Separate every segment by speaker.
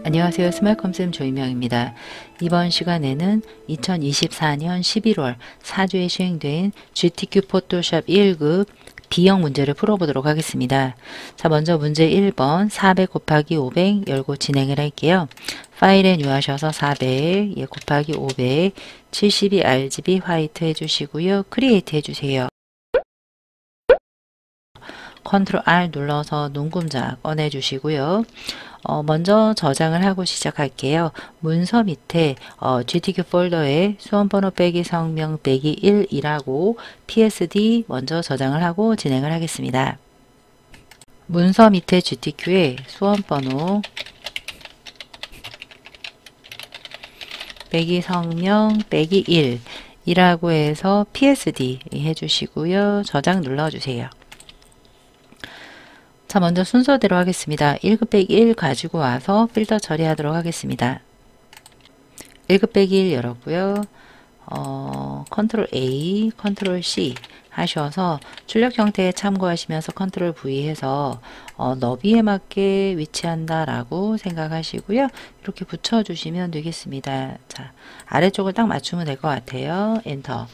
Speaker 1: 안녕하세요. 스마일컴쌤 조이명입니다. 이번 시간에는 2024년 11월 4주에 시행된 GTQ 포토샵 1급 B형 문제를 풀어보도록 하겠습니다. 자, 먼저 문제 1번 400 곱하기 500 열고 진행을 할게요. 파일에 뉴하셔서 400 곱하기 500 72 RGB 화이트 해주시고요. 크리에이트 해주세요. 컨트롤 R 눌러서 눈금자 꺼내주시고요. 먼저 저장을 하고 시작할게요. 문서 밑에 GTQ 폴더에 수험번호 빼기 성명 빼기 1이라고 PSD 먼저 저장을 하고 진행을 하겠습니다. 문서 밑에 GTQ에 수험번호 빼기 성명 빼기 1이라고 해서 PSD 해주시고요. 저장 눌러주세요. 자, 먼저 순서대로 하겠습니다. 1급 빼기 1 가지고 와서 필터 처리하도록 하겠습니다. 1급 빼기 1 열었고요. 컨트롤 A, 컨트롤 C 하셔서 출력 형태에 참고하시면서 컨트롤 V 해서 너비에 맞게 위치한다 라고 생각하시고요. 이렇게 붙여주시면 되겠습니다. 자, 아래쪽을 딱 맞추면 될 것 같아요. 엔터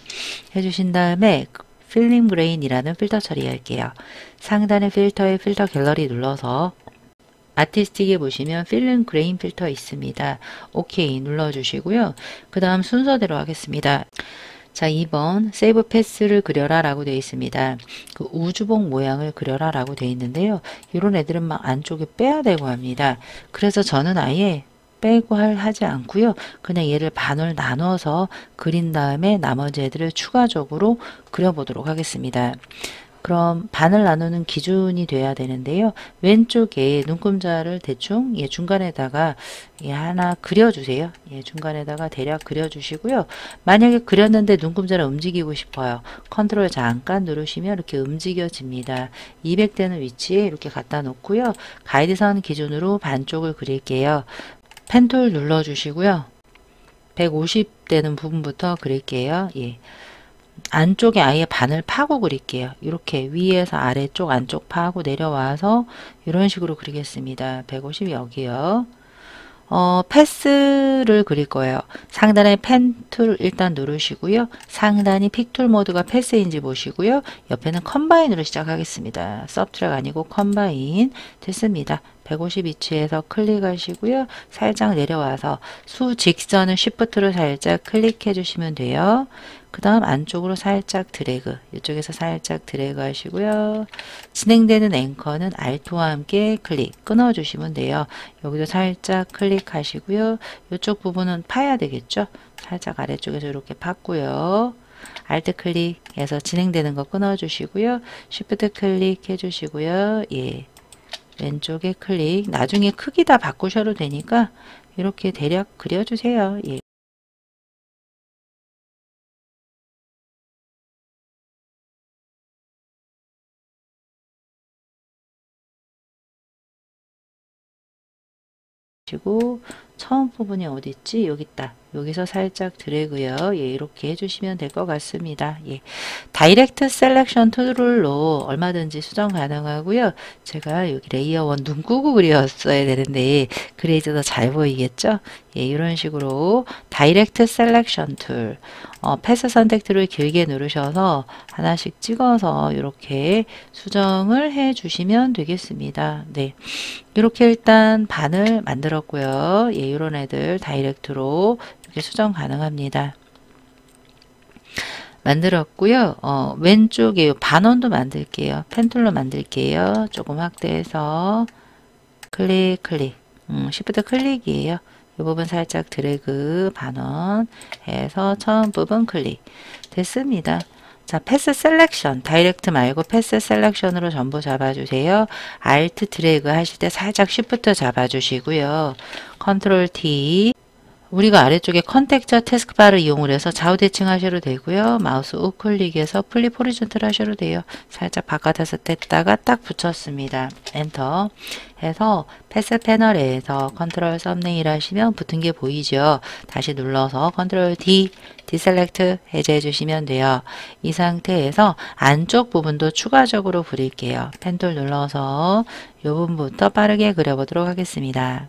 Speaker 1: 해주신 다음에 필링 그레인이라는 필터 처리할게요. 상단의 필터에 필터 갤러리 눌러서 아티스틱에 보시면 필링 그레인 필터 있습니다. 오케이 눌러주시고요. 그 다음 순서대로 하겠습니다. 자, 2번 세이브 패스를 그려라 라고 되어 있습니다. 그 우주복 모양을 그려라 라고 되어 있는데요. 이런 애들은 막 안쪽에 빼야 되고 합니다. 그래서 저는 아예 빼고 하지 않고요. 그냥 얘를 반을 나눠서 그린 다음에 나머지 애들을 추가적으로 그려보도록 하겠습니다. 그럼 반을 나누는 기준이 돼야 되는데요. 왼쪽에 눈금자를 대충 중간에다가 하나 그려주세요. 중간에다가 대략 그려주시고요. 만약에 그렸는데 눈금자를 움직이고 싶어요. 컨트롤 잠깐 누르시면 이렇게 움직여집니다. 200되는 위치에 이렇게 갖다 놓고요. 가이드선 기준으로 반쪽을 그릴게요. 펜툴 눌러주시고요. 150 되는 부분부터 그릴게요. 안쪽에 아예 반을 파고 그릴게요. 이렇게 위에서 아래쪽 안쪽 파고 내려와서 이런 식으로 그리겠습니다. 150 여기요. 패스를 그릴 거예요. 상단에 펜툴 일단 누르시고요. 상단이 픽툴 모드가 패스인지 보시고요. 옆에는 컴바인으로 시작하겠습니다. 서브트랙 아니고 컴바인 됐습니다. 150 위치에서 클릭하시고요. 살짝 내려와서 수 직선을 쉬프트로 살짝 클릭해 주시면 돼요. 그 다음 안쪽으로 살짝 드래그, 이쪽에서 살짝 드래그 하시고요. 진행되는 앵커는 Alt와 함께 클릭, 끊어주시면 돼요. 여기도 살짝 클릭하시고요. 이쪽 부분은 파야 되겠죠? 살짝 아래쪽에서 이렇게 팠고요. Alt 클릭해서 진행되는 거 끊어주시고요. Shift 클릭 해주시고요. 왼쪽에 클릭, 나중에 크기 다 바꾸셔도 되니까 이렇게 대략 그려주세요. 그리고 처음 부분이 어디 있지? 여기 있다. 여기서 살짝 드래그요. 이렇게 해주시면 될 것 같습니다. 다이렉트 셀렉션 툴로 얼마든지 수정 가능하고요. 제가 여기 레이어 1 눈 꾸고 그렸어야 되는데 그래야지 더 잘 보이겠죠? 이런 식으로 다이렉트 셀렉션 툴 패스 선택 툴을 길게 누르셔서 하나씩 찍어서 이렇게 수정을 해 주시면 되겠습니다. 이렇게 일단 반을 만들었고요. 이런 애들 다이렉트로 이렇게 수정 가능합니다. 만들었고요. 왼쪽에 반원도 만들게요. 펜툴로 만들게요. 조금 확대해서 클릭 Shift 클릭이에요. 이 부분 살짝 드래그 반원 해서 처음 부분 클릭 됐습니다. 자, 패스 셀렉션 다이렉트 말고 패스 셀렉션으로 전부 잡아주세요. Alt 드래그 하실 때 살짝 Shift 잡아주시고요. 컨트롤 T 우리가 아래쪽에 컨택자 태스크바를 이용을 해서 좌우 대칭 하셔도 되고요. 마우스 우클릭해서 플립 호리존탈 하셔도 돼요. 살짝 바깥에서 뗐다가 딱 붙였습니다. 엔터 해서 패스 패널에서 컨트롤 썸네일 하시면 붙은 게 보이죠. 다시 눌러서 컨트롤 D 디셀렉트 해제해 주시면 돼요. 이 상태에서 안쪽 부분도 추가적으로 그릴게요. 펜툴 눌러서 이 부분부터 빠르게 그려보도록 하겠습니다.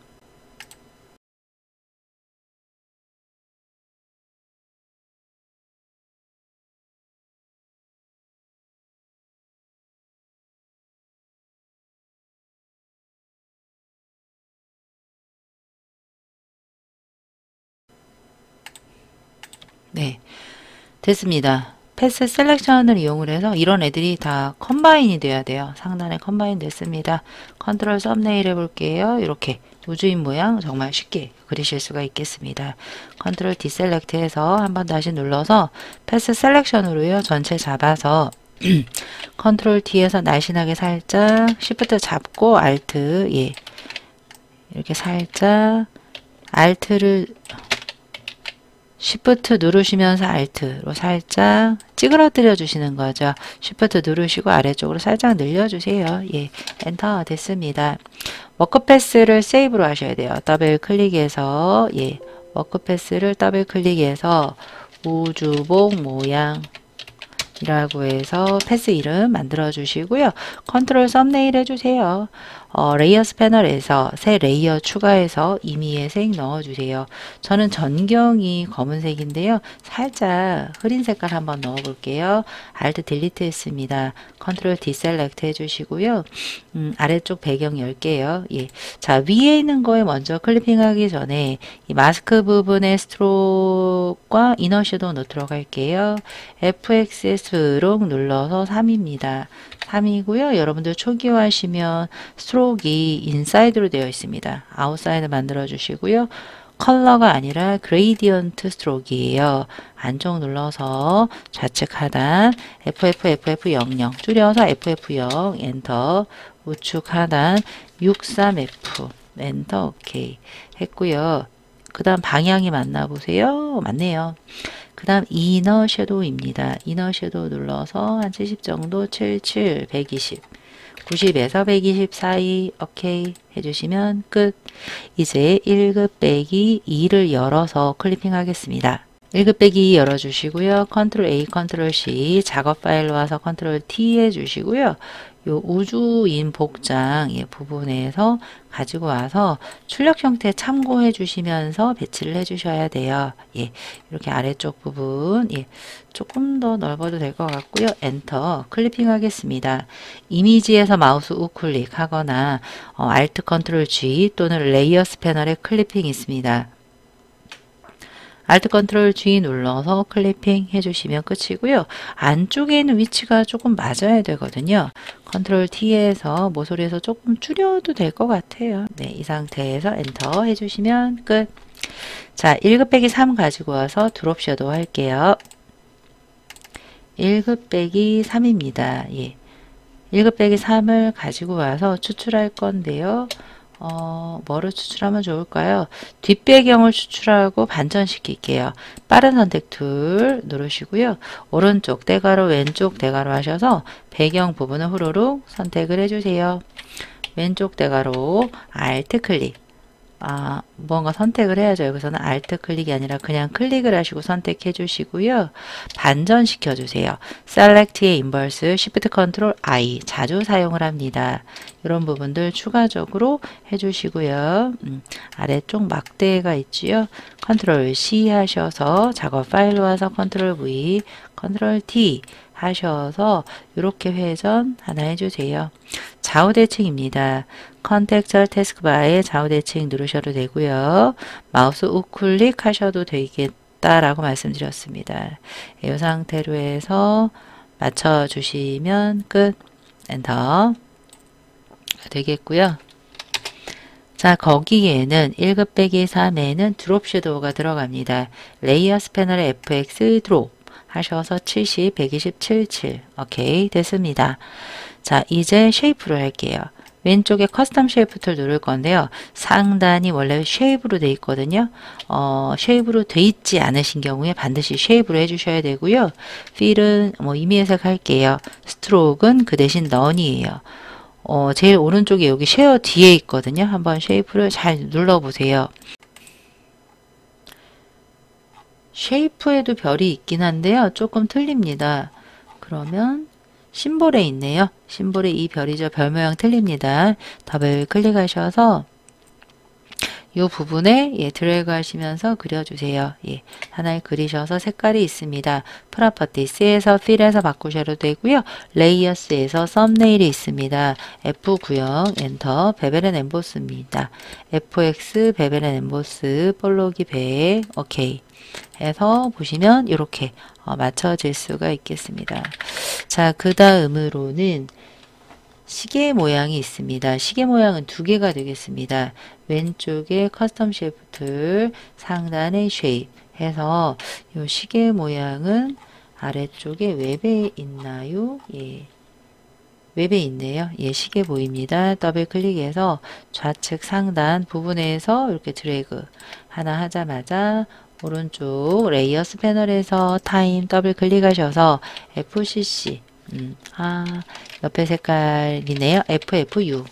Speaker 1: 네, 됐습니다. 패스 셀렉션을 이용을 해서 이런 애들이 다 컴바인이 돼야 돼요. 상단에 컴바인 됐습니다. 컨트롤 썸네일 해볼게요. 이렇게 우주인 모양 정말 쉽게 그리실 수가 있겠습니다. 컨트롤 디셀렉트 해서 한번 다시 눌러서 패스 셀렉션으로요. 전체 잡아서 컨트롤 D에서 날씬하게 살짝 Shift 잡고 Alt 예 이렇게 살짝 Alt를 Shift 누르시면서 Alt로 살짝 찌그러뜨려 주시는 거죠. Shift 누르시고 아래쪽으로 살짝 늘려주세요. 예, 엔터 됐습니다. 워크패스를 세이브로 하셔야 돼요. 더블 클릭해서 예, 워크패스를 더블 클릭해서 우주복 모양 이라고 해서 패스 이름 만들어 주시고요. 컨트롤 썸네일 해주세요. 레이어스 패널에서 새 레이어 추가해서 임의의 색 넣어주세요. 저는 전경이 검은색인데요. 살짝 흐린 색깔 한번 넣어볼게요. Alt 딜리트 했습니다. 컨트롤 디셀렉트 해주시고요. 아래쪽 배경 10개요. 예. 자, 위에 있는 거에 먼저 클리핑하기 전에 이 마스크 부분의 스트로크와 이너 섀도우 넣도록 할게요. FXS로 눌러서 3입니다. 3이고요. 여러분들 초기화 하시면 스트로크이 인사이드로 되어 있습니다. 아웃사이드 만들어 주시고요. 컬러가 아니라 그레이디언트 스트로크이에요. 안쪽 눌러서 좌측 하단 FFFF00 줄여서 FF0 엔터 우측 하단 63F 엔터 오케이 했고요. 그 다음 방향이 맞나 보세요. 맞네요. 그 다음 이너 섀도우입니다. 이너 섀도우 눌러서 한 70 정도 77, 120 90에서 120 사이 오케이 해주시면 끝. 이제 1급 빼기 2를 열어서 클리핑 하겠습니다. 1급 빼기 2 열어주시고요. 컨트롤 A, 컨트롤 C 작업 파일로 와서 컨트롤 T 해주시고요. 요 우주인 복장 예, 부분에서 가지고 와서 출력 형태 참고해 주시면서 배치를 해 주셔야 돼요. 예, 이렇게 아래쪽 부분 예, 조금 더 넓어도 될 것 같고요. 엔터 클리핑 하겠습니다. 이미지에서 마우스 우클릭 하거나 Alt 컨트롤 G 또는 레이어스 패널에 클리핑 있습니다. Alt 컨트롤 G 눌러서 클리핑 해주시면 끝이고요. 안쪽에 있는 위치가 조금 맞아야 되거든요. 컨트롤 T에서 모서리에서 조금 줄여도 될 것 같아요. 네, 이 상태에서 엔터 해주시면 끝. 자, 1급 빼기 3 가지고 와서 드롭 섀도우 할게요. 1급 빼기 3입니다. 예. 1급 빼기 3을 가지고 와서 추출할 건데요. 뭐를 추출하면 좋을까요? 뒷배경을 추출하고 반전시킬게요. 빠른 선택 툴 누르시고요. 오른쪽 대괄호 왼쪽 대괄호 하셔서 배경 부분을 후루룩 선택을 해주세요. 왼쪽 대괄호 Alt 클릭. 뭔가 선택을 해야죠. 여기서는 Alt 클릭이 아니라 그냥 클릭을 하시고 선택해 주시고요. 반전시켜 주세요. Select의 인버스 Shift Ctrl I 자주 사용을 합니다. 이런 부분들 추가적으로 해주시고요. 아래쪽 막대가 있지요. Ctrl C 하셔서 작업 파일로 와서 Ctrl V, Ctrl T 하셔서 이렇게 회전 하나 해주세요. 좌우 대칭입니다. 컨텍스처 태스크바에 좌우 대칭 누르셔도 되고요. 마우스 우클릭 하셔도 되겠다라고 말씀드렸습니다. 이 상태로 해서 맞춰주시면 끝. 엔터 되겠고요. 자, 거기에는 1급 빼기 3에는 드롭 섀도우가 들어갑니다. 레이어스 패널의 FX 드롭 하셔서 70, 120, 77 오케이 됐습니다. 자, 이제 쉐이프로 할게요. 왼쪽에 커스텀 쉐이프 툴 누를 건데요. 상단이 원래 쉐이프로 돼 있거든요. 쉐이프로 돼 있지 않으신 경우에 반드시 쉐이프로 해주셔야 되고요. 필은 뭐 임의해석 할게요. 스트로크는 그 대신 넌이에요. 제일 오른쪽에 여기 쉐어 뒤에 있거든요. 한번 쉐이프를 잘 눌러보세요. 쉐이프에도 별이 있긴 한데요. 조금 틀립니다. 그러면 심볼에 있네요. 심볼에 이 별이죠. 별 모양 틀립니다. 더블 클릭하셔서 이 부분에 예, 드래그 하시면서 그려주세요. 예, 하나를 그리셔서 색깔이 있습니다. 프로퍼티스에서 필에서 바꾸셔도 되고요. 레이어스에서 썸네일이 있습니다. F90 엔터 베벨 앤 엠보스입니다. FX 베벨 앤 엠보스 볼록이 100 오케이 해서 보시면 이렇게 맞춰질 수가 있겠습니다. 자, 그 다음으로는 시계 모양이 있습니다. 시계 모양은 두 개가 되겠습니다. 왼쪽에 커스텀 쉐프트, 상단에 쉐입 해서 이 시계 모양은 아래쪽에 웹에 있나요? 예. 웹에 있네요. 예, 시계 보입니다. 더블 클릭해서 좌측 상단 부분에서 이렇게 드래그 하나 하자마자 오른쪽 레이어스 패널에서 타임 더블 클릭하셔서 FCC 옆에 색깔이네요. FFU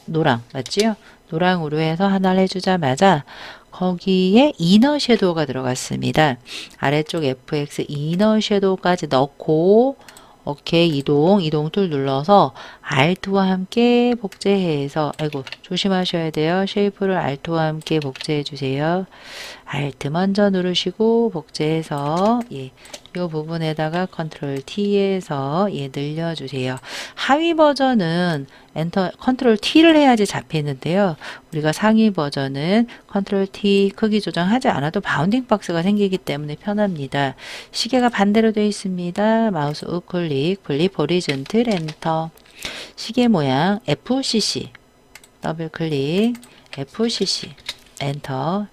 Speaker 1: 노랑 맞지요? 노랑으로 해서 하나를 해주자마자 거기에 이너 섀도우가 들어갔습니다. 아래쪽 FX 이너 섀도우까지 넣고 오케이 이동 툴 눌러서 Alt와 함께 복제해서 아이고 조심하셔야 돼요. 쉐이프를 Alt와 함께 복제해 주세요. Alt 먼저 누르시고 복제해서 예, 이 부분에다가 컨트롤 T에서 예, 늘려주세요. 하위 버전은 엔터 컨트롤 T를 해야지 잡히는데요. 우리가 상위 버전은 컨트롤 T 크기 조정하지 않아도 바운딩 박스가 생기기 때문에 편합니다. 시계가 반대로 되어 있습니다. 마우스 우클릭 플립 호리즌틀 엔터 시계 모양 FCC 더블 클릭 FCC 엔터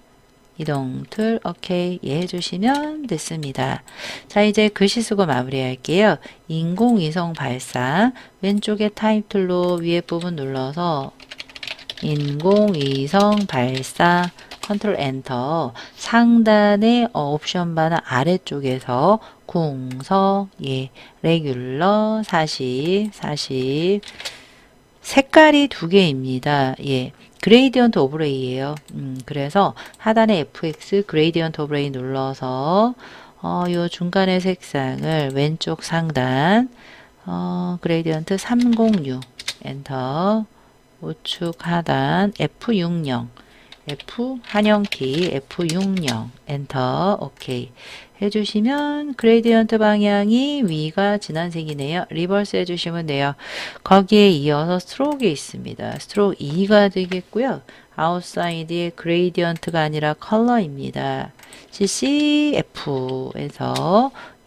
Speaker 1: 이동 툴 오케이 예 해주시면 됐습니다. 자 이제 글씨 쓰고 마무리 할게요. 인공위성 발사 왼쪽에 타입 툴로 위에 부분 눌러서 인공위성 발사 컨트롤 엔터 상단의 옵션 바나 아래쪽에서 궁서 예 레귤러 40 색깔이 두 개입니다. 예. 그레이디언트 오브레이예요. 그래서 하단에 FX 그레이디언트 오브레이 눌러서 요 중간의 색상을 왼쪽 상단 그레이디언트 306 엔터 우측 하단 F60 F 한영키 F60 엔터 오케이 해주시면 그레이디언트 방향이 위가 진한 색이네요. 리버스 해주시면 돼요. 거기에 이어서 스트로크가 있습니다. 스트로크 2가 되겠고요. 아웃사이드의 그레이디언트가 아니라 컬러입니다. CCF에서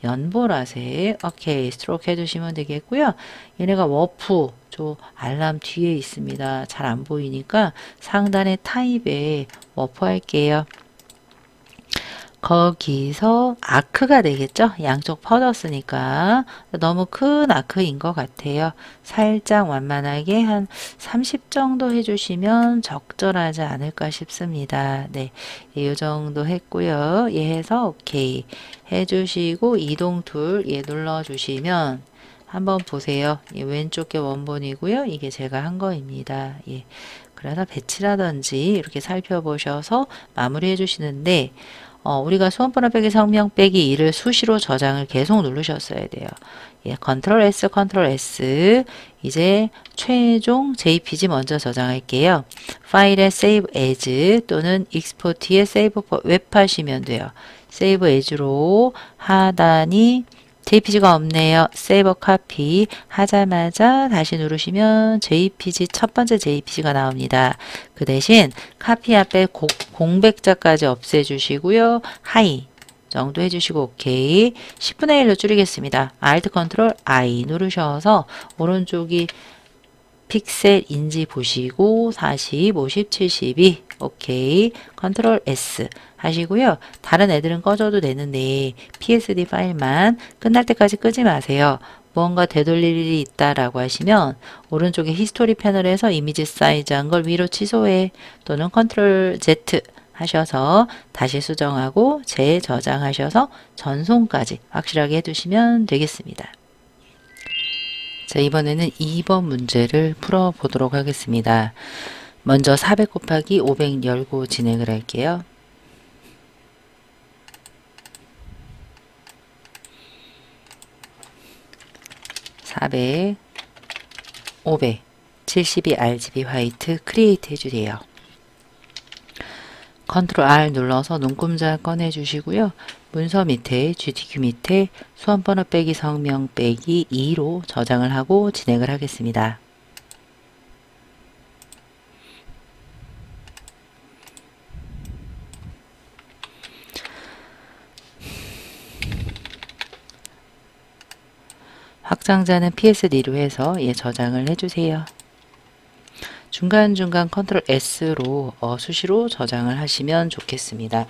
Speaker 1: 연보라색 오케이 스트로크 해주시면 되겠고요. 얘네가 워프 저 알람 뒤에 있습니다. 잘 안 보이니까 상단의 타입에 워프 할게요. 거기서 아크가 되겠죠? 양쪽 퍼졌으니까 너무 큰 아크인 것 같아요. 살짝 완만하게 한 30 정도 해주시면 적절하지 않을까 싶습니다. 네, 이 정도 했고요. 예 해서 오케이 해주시고 이동 툴 예 눌러주시면 한번 보세요. 예, 왼쪽 게 원본이고요. 이게 제가 한 거입니다. 예, 그래서 배치라든지 이렇게 살펴보셔서 마무리해 주시는데 우리가 수험번호 빼기 성명 빼기 2를 수시로 저장을 계속 누르셨어야 돼요. 예, 컨트롤 S, 컨트롤 S. 이제 최종 JPG 먼저 저장할게요. 파일에 Save As 또는 Export에 Save for Web 하시면 돼요. Save As로 하단이 JPG가 없네요. 세이버 카피 하자마자 다시 누르시면 JPG 첫 번째 JPG가 나옵니다. 그 대신 카피 앞에 공백자까지 없애주시고요. 하이 정도 해주시고 오케이 10분의 1로 줄이겠습니다. Alt 컨트롤 I 누르셔서 오른쪽이 픽셀인지 보시고 40, 50, 72 오케이 컨트롤 S 하시고요. 다른 애들은 꺼줘도 되는데 PSD 파일만 끝날 때까지 끄지 마세요. 무언가 되돌릴 일이 있다라고 하시면 오른쪽에 히스토리 패널에서 이미지 사이즈 한 걸 위로 취소해 또는 컨트롤 Z 하셔서 다시 수정하고 재저장하셔서 전송까지 확실하게 해두시면 되겠습니다. 자, 이번에는 2번 문제를 풀어보도록 하겠습니다. 먼저 400 곱하기 500 열고 진행을 할게요. (400) 500 72 RGB 화이트 크리에이트 해주세요. 컨트롤 R 눌러서 눈금자 꺼내 주시고요. 문서 밑에 GTQ 밑에 수험번호 빼기 성명 빼기 2로 저장을 하고 진행을 하겠습니다. 확장자는 PSD로 해서 저장을 해주세요. 중간중간 컨트롤 S로 수시로 저장을 하시면 좋겠습니다.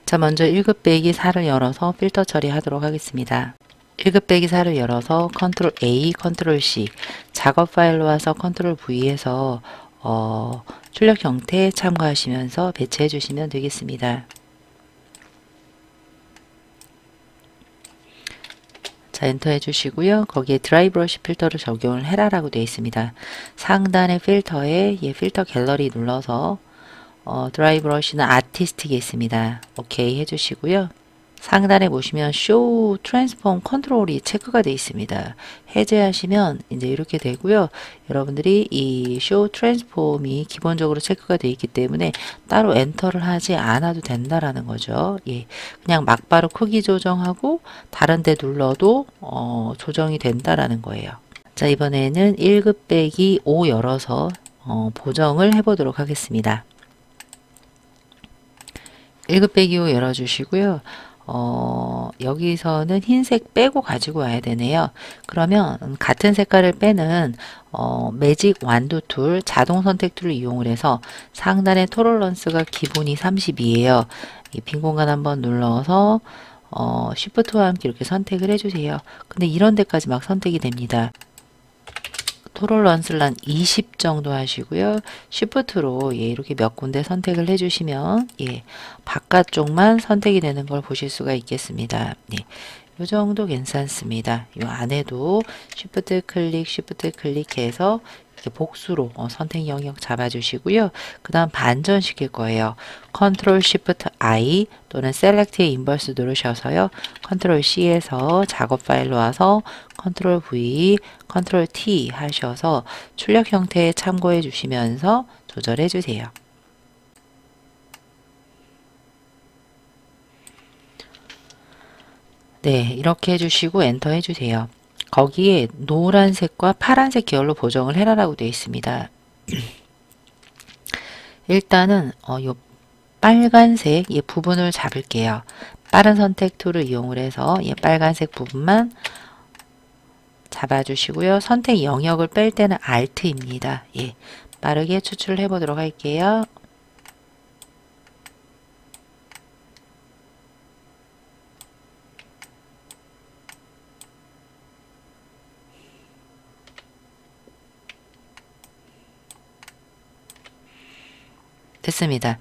Speaker 1: 자, 먼저 1급 빼기 4를 열어서 필터 처리하도록 하겠습니다. 1급 빼기 4를 열어서 컨트롤 A, 컨트롤 C, 작업 파일로 와서 컨트롤 V에서 출력 형태 참고하시면서 배치해 주시면 되겠습니다. 자, 엔터 해주시고요. 거기에 드라이 브러쉬 필터를 적용을 해라라고 되어 있습니다. 상단의 필터에 필터 갤러리 눌러서 드라이 브러쉬는 아티스틱에 있습니다. 오케이 해주시고요. 상단에 보시면 쇼 트랜스폼 컨트롤이 체크가 되어 있습니다. 해제하시면 이제 이렇게 되고요. 여러분들이 이 쇼 트랜스폼이 기본적으로 체크가 되어 있기 때문에 따로 엔터를 하지 않아도 된다라는 거죠. 그냥 막바로 크기 조정하고 다른 데 눌러도 조정이 된다라는 거예요. 자, 이번에는 1급 빼기 5 열어서 보정을 해보도록 하겠습니다. 1급 빼기 5 열어주시고요. 여기서는 흰색 빼고 가지고 와야 되네요. 그러면 같은 색깔을 빼는 매직 완두 툴, 자동 선택 툴을 이용을 해서 상단의 톨러런스가 기본이 30이에요. 이 빈 공간 한번 눌러서 Shift와 함께 이렇게 선택을 해주세요. 근데 이런 데까지 막 선택이 됩니다. 톨러런스를 한 20 정도 하시고요. Shift로 이렇게 몇 군데 선택을 해주시면 바깥쪽만 선택이 되는 걸 보실 수가 있겠습니다. 이 정도 괜찮습니다. 이 안에도 Shift 클릭해서 이렇게 복수로 선택 영역 잡아주시고요. 그 다음 반전시킬 거예요. Ctrl Shift I 또는 Select의 인버스 누르셔서요. Ctrl C에서 작업 파일로 와서 Ctrl V, Ctrl T 하셔서 출력 형태에 참고해 주시면서 조절해 주세요. 네, 이렇게 해주시고 엔터 해주세요. 거기에 노란색과 파란색 계열로 보정을 해라라고 되어 있습니다. 일단은 요 빨간색 부분을 잡을게요. 빠른 선택 툴을 이용을 해서 빨간색 부분만 잡아주시고요. 선택 영역을 뺄 때는 Alt입니다. 빠르게 추출을 해보도록 할게요. 됐습니다.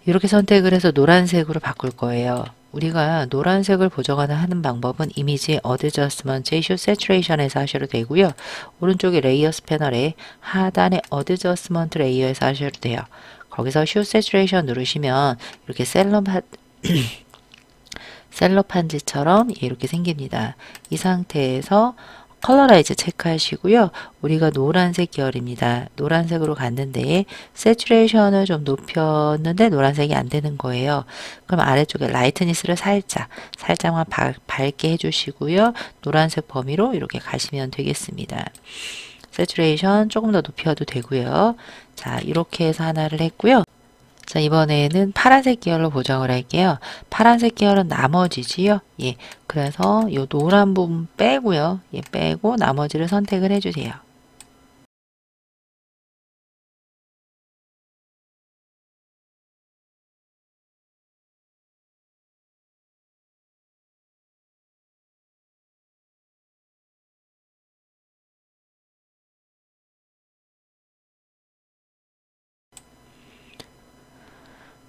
Speaker 1: 이렇게 선택을 해서 노란색으로 바꿀 거예요. 우리가 노란색을 보정하는 방법은 이미지의 어드저스먼트, Show Saturation에서 하셔도 되고요. 오른쪽에 레이어스 패널에 하단에 어드저스먼트 레이어에서 하셔도 돼요. 거기서 Show Saturation 누르시면 이렇게 셀럽판지처럼 이렇게 생깁니다. 이 상태에서 컬러라이즈 체크하시고요. 우리가 노란색 계열입니다. 노란색으로 갔는데 세츄레이션을 좀 높였는데 노란색이 안 되는 거예요. 그럼 아래쪽에 라이트니스를 살짝만 밝게 해주시고요. 노란색 범위로 이렇게 가시면 되겠습니다. 세츄레이션 조금 더 높여도 되고요. 자, 이렇게 해서 하나를 했고요. 자, 이번에는 파란색 계열로 보정을 할게요. 파란색 계열은 나머지지요. 그래서 이 노란 부분 빼고요. 빼고 나머지를 선택을 해주세요.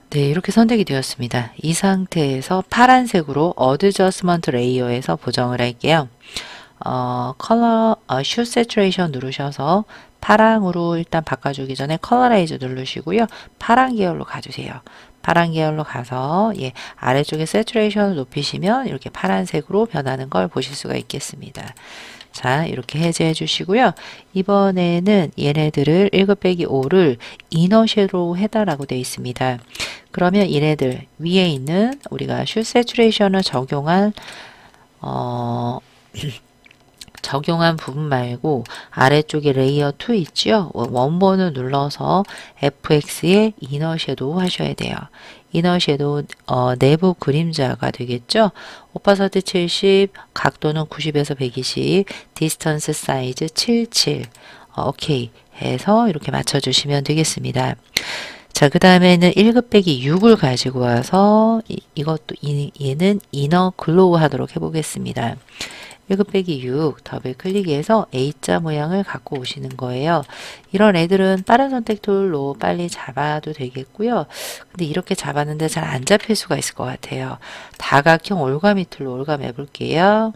Speaker 1: 네, 이렇게 선택이 되었습니다. 이 상태에서 파란색으로 어드저스먼트 레이어에서 보정을 할게요. 컬러 슈 세츄레이션 누르셔서 파랑으로 일단 바꿔주기 전에 컬러라이즈 누르시고요. 파란 계열로 가주세요. 파란 계열로 가서 아래쪽에 세츄레이션을 높이시면 이렇게 파란색으로 변하는 걸 보실 수가 있겠습니다. 자, 이렇게 해제해 주시고요. 이번에는 얘네들을 1급 빼기 5를 이너 섀도우 해달라고 되어 있습니다. 그러면 얘네들 위에 있는 우리가 슈 세츄레이션을 적용한 부분 말고 아래쪽에 레이어 2 있죠? 원본을 눌러서 FX에 이너 섀도우 하셔야 돼요. 이너 섀도우 내부 그림자가 되겠죠? 오파서티 70, 각도는 90에서 120, 디스턴스 사이즈 77. 오케이 해서 이렇게 맞춰주시면 되겠습니다. 자, 그 다음에는 1급 빼기 6을 가지고 와서 얘는 이너 글로우 하도록 해보겠습니다. 1급 빼기 6 더블 클릭해서 A자 모양을 갖고 오시는 거예요. 이런 애들은 빠른 선택 툴로 빨리 잡아도 되겠고요. 근데 이렇게 잡았는데 잘 안 잡힐 수가 있을 것 같아요. 다각형 올가미 툴로 올가미 해볼게요.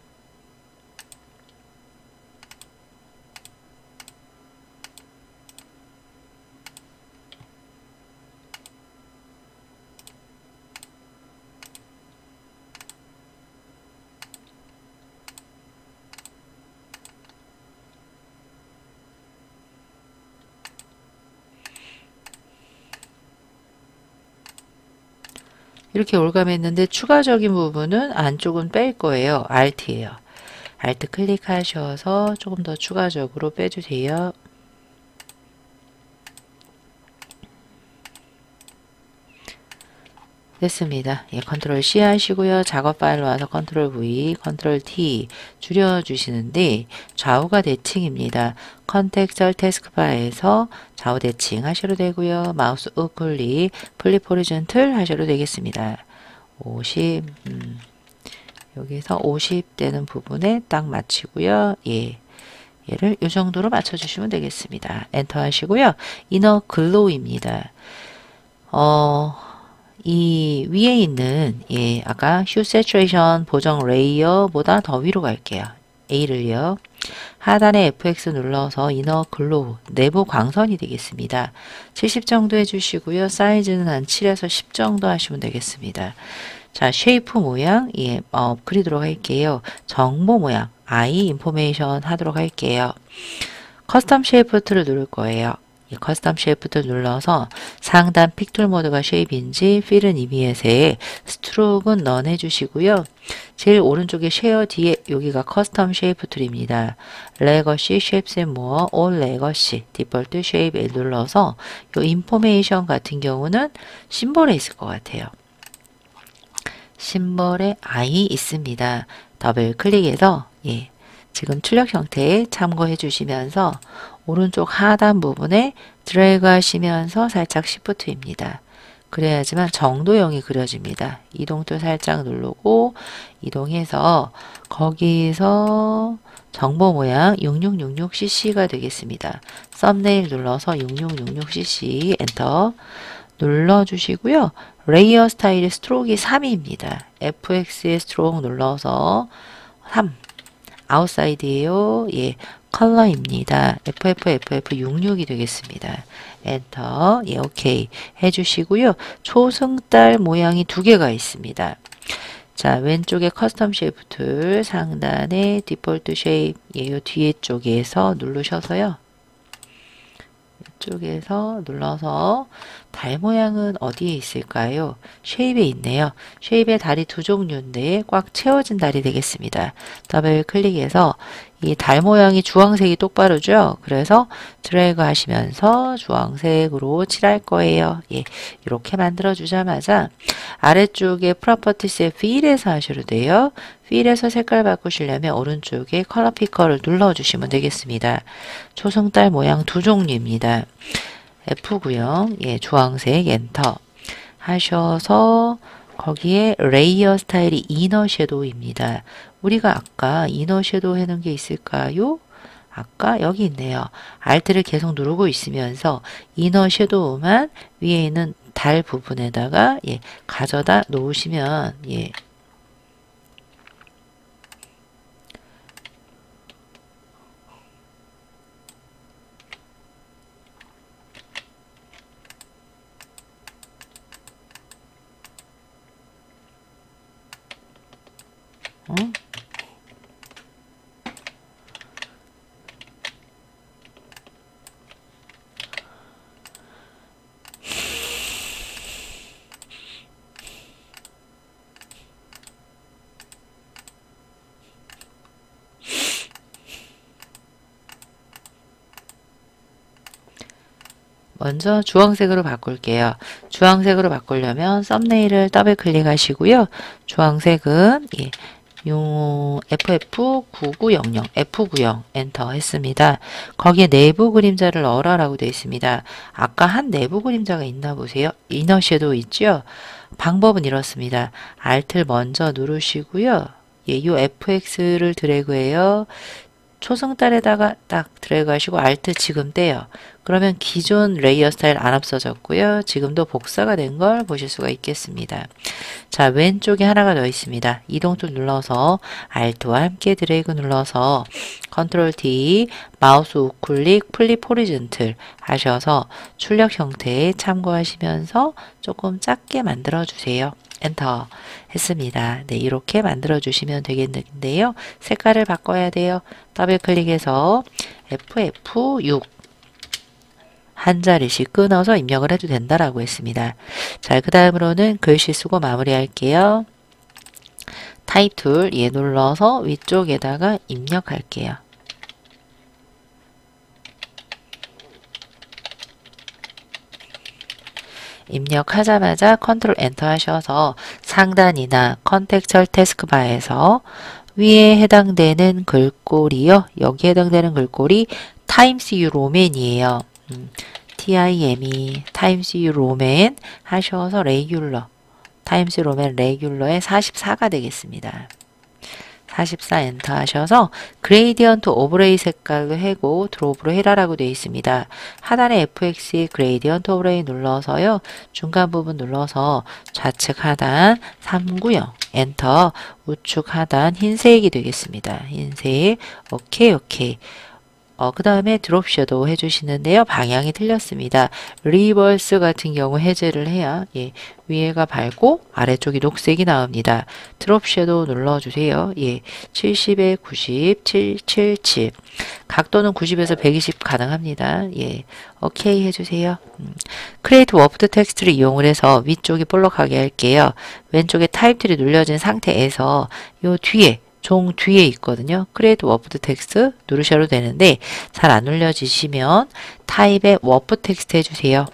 Speaker 1: 이렇게 올감했는데 추가적인 부분은 안쪽은 뺄 거예요. Alt예요. Alt 클릭하셔서 조금 더 추가적으로 빼주세요. 됐습니다. 예, 컨트롤 C 하시고요. 작업 파일로 와서 컨트롤 V, 컨트롤 T 줄여주시는데 좌우가 대칭입니다. 컨텍스처 태스크바에서 좌우 대칭 하셔도 되고요. 마우스 우클릭, 플립 호리존틀 하셔도 되겠습니다. 50, 여기서 50 되는 부분에 딱 맞추고요. 예. 얘를 이 정도로 맞춰주시면 되겠습니다. 엔터 하시고요. 이너 글로우입니다. 이 위에 있는 아까 휴 세츄레이션 보정 레이어보다 더 위로 갈게요. A를요. 하단에 FX 눌러서 이너 글로우 내부 광선이 되겠습니다. 70 정도 해주시고요. 사이즈는 한 7에서 10 정도 하시면 되겠습니다. 자, 쉐이프 모양 그리도록 할게요. 정보 모양 I 인포메이션 하도록 할게요. 커스텀 쉐이프 툴을 누를 거예요. 이 커스텀 쉐이프를 눌러서 상단 픽툴 모드가 쉐입인지 필은 이미에서의 스트로크는 넌 해주시고요. 제일 오른쪽에 쉐어 뒤에 여기가 커스텀 쉐이프 툴입니다. 레거시 쉐입스 앤 모어 올 레거시 디폴트 쉐입 L 눌러서 이 인포메이션 같은 경우는 심볼에 있을 것 같아요. 심볼에 I 있습니다. 더블 클릭해서 지금 출력 형태 참고해 주시면서 오른쪽 하단 부분에 드래그 하시면서 살짝 Shift입니다. 그래야지만 정도형이 그려집니다. 이동도 살짝 누르고 이동해서 거기서 정보 모양 6666cc가 되겠습니다. 썸네일 눌러서 6666cc 엔터 눌러주시고요. 레이어 스타일의 스트로크가 3입니다. FX의 스트로크 눌러서 3 아웃사이드예요. 예, 컬러입니다. FFFF66이 되겠습니다. 엔터. 예, 오케이 해주시고요. 초승달 모양이 두 개가 있습니다. 자, 왼쪽에 커스텀 쉐이프 툴 상단에 디폴트 쉐입 요 뒤에 쪽에서 누르셔서요. 이쪽에서 눌러서 달 모양은 어디에 있을까요? 쉐입에 있네요. 쉐입의 달이 두 종류인데 꽉 채워진 달이 되겠습니다. 더블 클릭해서 이 달 모양이 주황색이 똑바로죠? 그래서 드래그 하시면서 주황색으로 칠할 거예요. 예, 이렇게 만들어 주자마자 아래쪽에 프로퍼티스의 필에서 하셔도 돼요. 필에서 색깔 바꾸시려면 오른쪽에 컬러 피커를 눌러주시면 되겠습니다. 초승달 모양 두 종류입니다. F구형, 예, 주황색 엔터 하셔서 거기에 레이어 스타일이 이너 섀도우입니다. 우리가 아까 이너 섀도우 해놓은 게 있을까요? 아까 여기 있네요. Alt를 계속 누르고 있으면서 이너 섀도우만 위에 있는 달 부분에다가 가져다 놓으시면 먼저 주황색으로 바꿀게요. 주황색으로 바꾸려면 썸네일을 더블 클릭하시고요. 주황색은 FF9900 F90 엔터 했습니다. 거기에 내부 그림자를 넣어라 라고 되어 있습니다. 아까 한 내부 그림자가 있나 보세요. 이너 섀도우 있죠? 방법은 이렇습니다. Alt를 먼저 누르시고요. 이 FX를 드래그해요. 초승달에다가 딱 드래그 하시고 Alt 지금 떼요. 그러면 기존 레이어 스타일 안 없어졌고요. 지금도 복사가 된 걸 보실 수가 있겠습니다. 자, 왼쪽에 하나가 더 있습니다. 이동툴 눌러서 Alt와 함께 드래그 눌러서 Ctrl D, 마우스 우클릭, 플립 호리즌틀 하셔서 출력 형태에 참고하시면서 조금 작게 만들어 주세요. 엔터 했습니다. 네, 이렇게 만들어 주시면 되겠는데요. 색깔을 바꿔야 돼요. 더블 클릭해서 FF6 한 자리씩 끊어서 입력을 해도 된다라고 했습니다. 자, 그 다음으로는 글씨 쓰고 마무리할게요. 타입 툴 눌러서 위쪽에다가 입력할게요. 입력하자마자 컨트롤 엔터 하셔서 상단이나 컨텍스처 태스크바에서 위에 해당되는 글꼴이요. 여기에 해당되는 글꼴이 타임스 뉴 로맨이에요. TIME 타임스 뉴 로맨 하셔서 레귤러 타임스 로맨 레귤러의 44가 되겠습니다. 44 엔터 하셔서 그레이디언트 오브레이 색깔로 해고 드롭으로 해라라고 되어 있습니다. 하단에 FX의 그레이디언트 오브레이 눌러서요. 중간 부분 눌러서 좌측 하단 390 엔터 우측 하단 흰색이 되겠습니다. 흰색 오케이 오케이. 그 다음에 드롭 섀도우 해주시는데요. 방향이 틀렸습니다. 리버스 같은 경우 해제를 해야 위에가 밝고 아래쪽이 녹색이 나옵니다. 드롭 섀도우 눌러주세요. 70에 90, 777 각도는 90에서 120 가능합니다. 오케이 해주세요. 크리에이트 워프드 텍스트를 이용을 해서 위쪽이 볼록하게 할게요. 왼쪽에 타입툴이 눌려진 상태에서 요 뒤에 종 뒤에 있거든요. 크리에이트 워프드 텍스트 누르셔도 되는데 잘 안 눌려지시면 타입의 워프 텍스트 해주세요.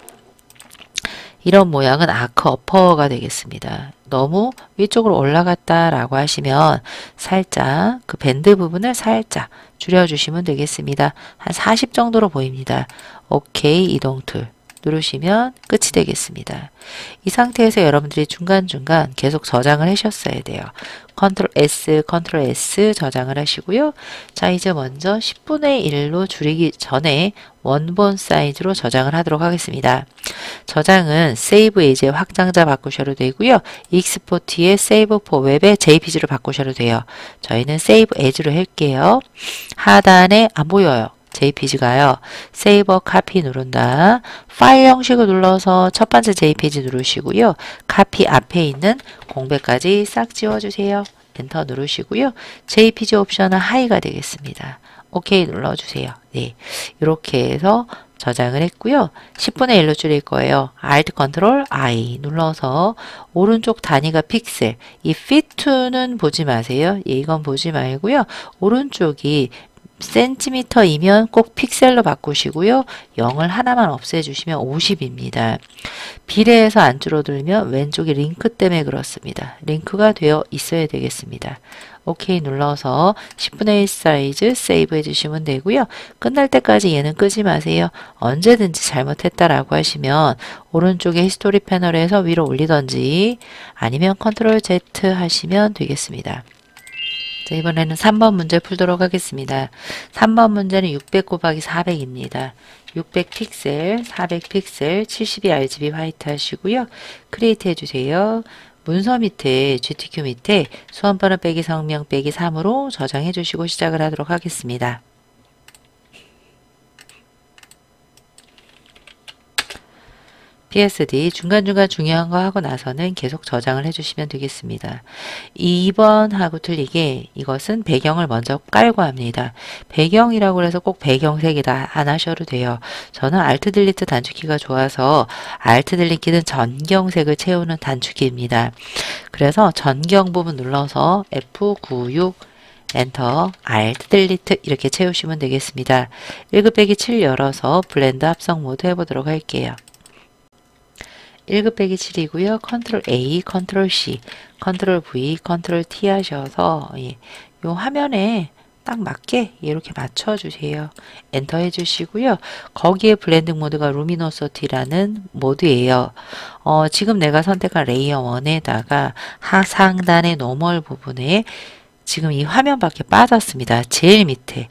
Speaker 1: 이런 모양은 아크 어퍼가 되겠습니다. 너무 위쪽으로 올라갔다 라고 하시면 살짝 그 밴드 부분을 살짝 줄여주시면 되겠습니다. 한 40 정도로 보입니다. 오케이 이동 툴 누르시면 끝이 되겠습니다. 이 상태에서 여러분들이 중간중간 계속 저장을 하셨어야 돼요. 컨트롤 S, 컨트롤 S 저장을 하시고요. 자, 이제 먼저 10분의 1로 줄이기 전에 원본 사이즈로 저장을 하도록 하겠습니다. 저장은 세이브 에이지의 확장자 바꾸셔도 되고요. 익스포트의 세이브 포 웹의 JPG로 바꾸셔도 돼요. 저희는 세이브 에이지로 할게요. 하단에 안 보여요. JPG가요. 세이버 카피 누른다. 파일 형식을 눌러서 첫 번째 JPG 누르시고요. 카피 앞에 있는 공백까지 싹 지워주세요. 엔터 누르시고요. JPG 옵션은 하이가 되겠습니다. 오케이 눌러주세요. 네, 이렇게 해서 저장을 했고요. 10분의 1로 줄일 거예요. Alt Ctrl I 눌러서 오른쪽 단위가 픽셀. 이 fit to는 보지 마세요. 이건 보지 말고요. 오른쪽이 센티미터이면 꼭 픽셀로 바꾸시고요. 0을 하나만 없애주시면 50입니다. 비례해서 안 줄어들면 왼쪽이 링크 때문에 그렇습니다. 링크가 되어 있어야 되겠습니다. 오케이 눌러서 10분의 1 사이즈 세이브 해주시면 되고요. 끝날 때까지 얘는 끄지 마세요. 언제든지 잘못했다라고 하시면 오른쪽에 히스토리 패널에서 위로 올리던지 아니면 컨트롤 Z 하시면 되겠습니다. 자, 이번에는 3번 문제 풀도록 하겠습니다. 3번 문제는 600 곱하기 400입니다. 600 픽셀, 400 픽셀, 72 RGB 화이트 하시고요. 크리에이트 해주세요. 문서 밑에 GTQ 밑에 수험번호 빼기 성명 빼기 3으로 저장해 주시고 시작을 하도록 하겠습니다. PSD 중간중간 중요한 거 하고 나서는 계속 저장을 해주시면 되겠습니다. 2번하고 틀리게 이것은 배경을 먼저 깔고 합니다. 배경이라고 해서 꼭 배경색이다 안 하셔도 돼요. 저는 Alt 딜리트 단축키가 좋아서 Alt 딜리트는 전경색을 채우는 단축키입니다. 그래서 전경 부분 눌러서 F96 엔터, Alt, 딜리트 이렇게 채우시면 되겠습니다. 1곱하기7 열어서 블렌드 합성 모드 해보도록 할게요. 1곱하기7이고요. 컨트롤 A, 컨트롤 C, 컨트롤 V, 컨트롤 T 하셔서 요 화면에 딱 맞게 이렇게 맞춰주세요. 엔터 해주시고요. 거기에 블렌딩 모드가 루미노시티라는 모드예요. 지금 내가 선택한 레이어 1에다가 상단의 노멀 부분에 지금 이 화면밖에 빠졌습니다. 제일 밑에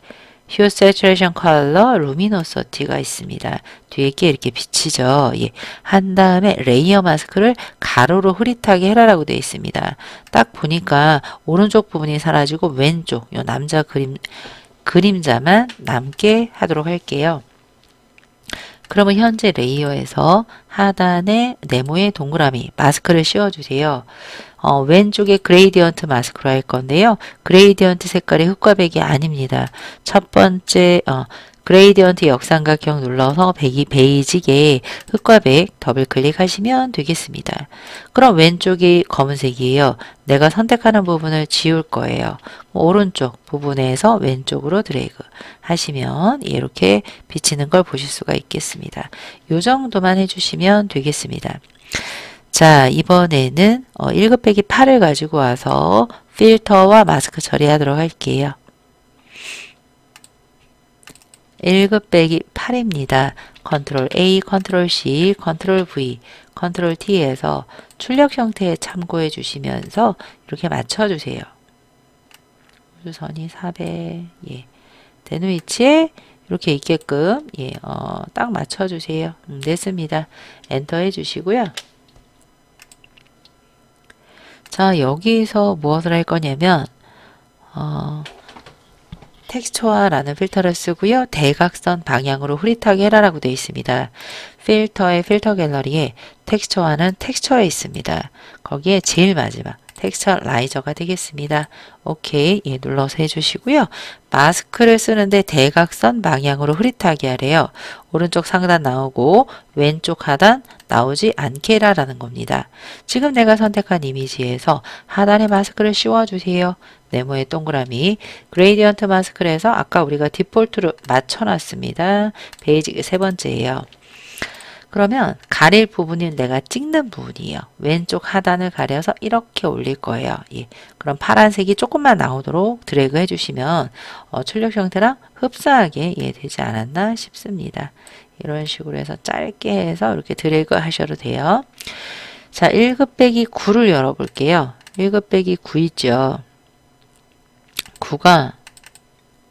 Speaker 1: Hue Saturation Color Luminosity가 있습니다. 뒤에 게 이렇게 비치죠. 한 다음에 레이어 마스크를 가로로 흐릿하게 해라라고 되어 있습니다. 딱 보니까 오른쪽 부분이 사라지고 왼쪽 요 남자 그림자만 남게 하도록 할게요. 그러면 현재 레이어에서 하단에 네모의 동그라미 마스크를 씌워주세요. 왼쪽에 그레이디언트 마스크로 할 건데요. 그레이디언트 색깔이 흑과 백이 아닙니다. 첫 번째 그레이디언트 역삼각형 눌러서 베이직에 흑과 백 더블 클릭하시면 되겠습니다. 그럼 왼쪽이 검은색이에요. 내가 선택하는 부분을 지울 거예요. 오른쪽 부분에서 왼쪽으로 드래그 하시면 이렇게 비치는 걸 보실 수가 있겠습니다. 이 정도만 해주시면 되겠습니다. 자, 이번에는 1곱하기8을 가지고 와서 필터와 마스크 처리하도록 할게요. 1곱하기8입니다. 컨트롤 A, 컨트롤 C, 컨트롤 V, 컨트롤 T에서 출력 형태에 참고해 주시면서 이렇게 맞춰주세요. 우주선이 400, 되는 위치에 이렇게 있게끔 딱 맞춰주세요. 됐습니다. 엔터 해주시고요. 자, 여기서 무엇을 할 거냐면 텍스처화라는 필터를 쓰고요. 대각선 방향으로 흐릿하게 해라라고 되어 있습니다. 필터의 필터 갤러리에 텍스처화는 텍스처에 있습니다. 거기에 제일 마지막 텍스처 라이저가 되겠습니다. 오케이 눌러서 해주시고요. 마스크를 쓰는데 대각선 방향으로 흐릿하게 하래요. 오른쪽 상단 나오고 왼쪽 하단 나오지 않게 해라라는 겁니다. 지금 내가 선택한 이미지에서 하단에 마스크를 씌워주세요. 네모의 동그라미 그레이디언트 마스크를 해서 아까 우리가 디폴트로 맞춰놨습니다. 베이직 세 번째예요. 그러면 가릴 부분이 내가 찍는 부분이에요. 왼쪽 하단을 가려서 이렇게 올릴 거예요. 그럼 파란색이 조금만 나오도록 드래그 해주시면 출력 형태랑 흡사하게 되지 않았나 싶습니다. 이런 식으로 해서 짧게 해서 이렇게 드래그 하셔도 돼요. 자, 1곱하기9를 열어볼게요. 1곱하기9 있죠. 9가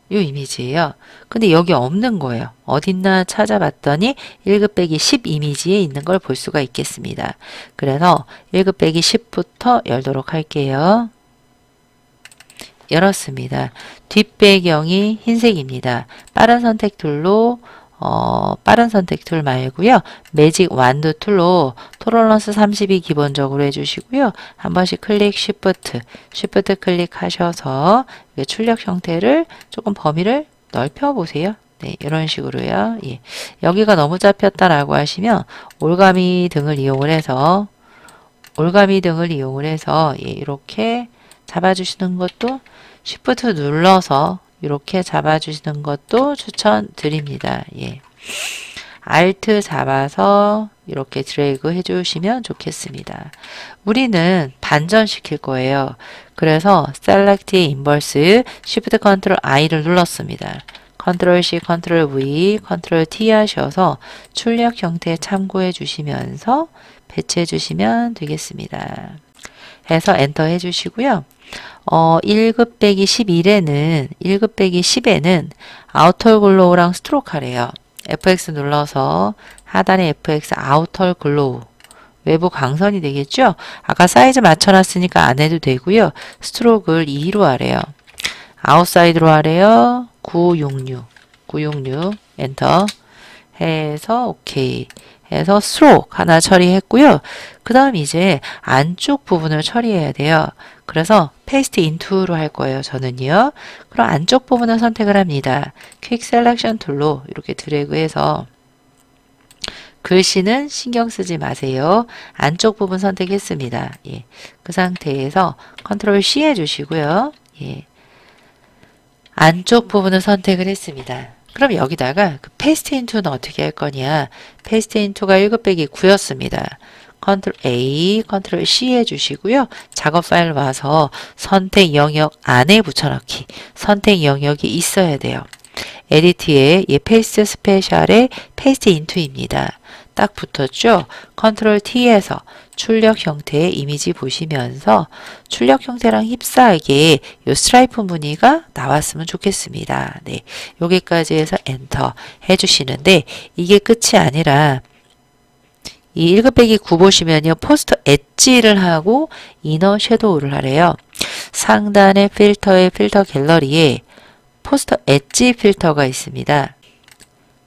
Speaker 1: 이 이미지예요. 근데 여기 없는 거예요. 어딨나 찾아봤더니 1곱하기10 이미지에 있는 걸 볼 수가 있겠습니다. 그래서 1곱하기10부터 열도록 할게요. 열었습니다. 뒷배경이 흰색입니다. 빠른 선택 툴로 빠른 선택 툴 말고요. 매직 완두 툴로 토러런스 30이 기본적으로 해주시고요. 한 번씩 클릭 쉬프트 클릭하셔서 출력 형태를 조금 범위를 넓혀 보세요. 네, 이런 식으로요. 여기가 너무 잡혔다라고 하시면 올가미 등을 이용을 해서 이렇게 잡아주시는 것도 쉬프트 눌러서 이렇게 잡아주시는 것도 추천드립니다. Alt 잡아서 이렇게 드래그 해주시면 좋겠습니다. 우리는 반전시킬 거예요. 그래서 Select Inverse Shift Ctrl I를 눌렀습니다. Ctrl C, Ctrl V, Ctrl T 하셔서 출력 형태 참고해 주시면서 배치해 주시면 되겠습니다. 해서 엔터 해주시고요. 1곱하기10에는 아우터 글로우랑 스트로크 하래요. FX 눌러서 하단에 FX 아우터 글로우 외부 광선이 되겠죠? 아까 사이즈 맞춰놨으니까 안 해도 되고요. 스트로크를 2로 하래요. 아웃사이드로 하래요. 966 엔터 해서 오케이 해서 스트로크 하나 처리했고요. 그 다음 이제 안쪽 부분을 처리해야 돼요. 그래서 페이스트 인투로 할 거예요. 저는요. 그럼 안쪽 부분을 선택을 합니다. 퀵 셀렉션 툴로 이렇게 드래그해서 글씨는 신경 쓰지 마세요. 안쪽 부분 선택했습니다. 그 상태에서 컨트롤 C 해주시고요. 안쪽 부분을 선택을 했습니다. 그럼 여기다가 그 페이스트 인투는 어떻게 할 거냐. 페이스트 인투가 1급 빼기 9였습니다. 컨트롤 A, 컨트롤 C 해주시고요. 작업 파일 와서 선택 영역 안에 붙여넣기. 선택 영역이 있어야 돼요. 에디트에 페이스트 스페셜의 페이스트 인투입니다. 딱 붙었죠? 컨트롤 T에서 출력 형태의 이미지 보시면서 출력 형태랑 휩싸이게 요 스트라이프 무늬가 나왔으면 좋겠습니다. 네, 여기까지 해서 엔터 해주시는데 이게 끝이 아니라 이 1급 빼기 9 보시면요. 포스터 엣지를 하고 이너 섀도우를 하래요. 상단의 필터의 필터 갤러리에 포스터 엣지 필터가 있습니다.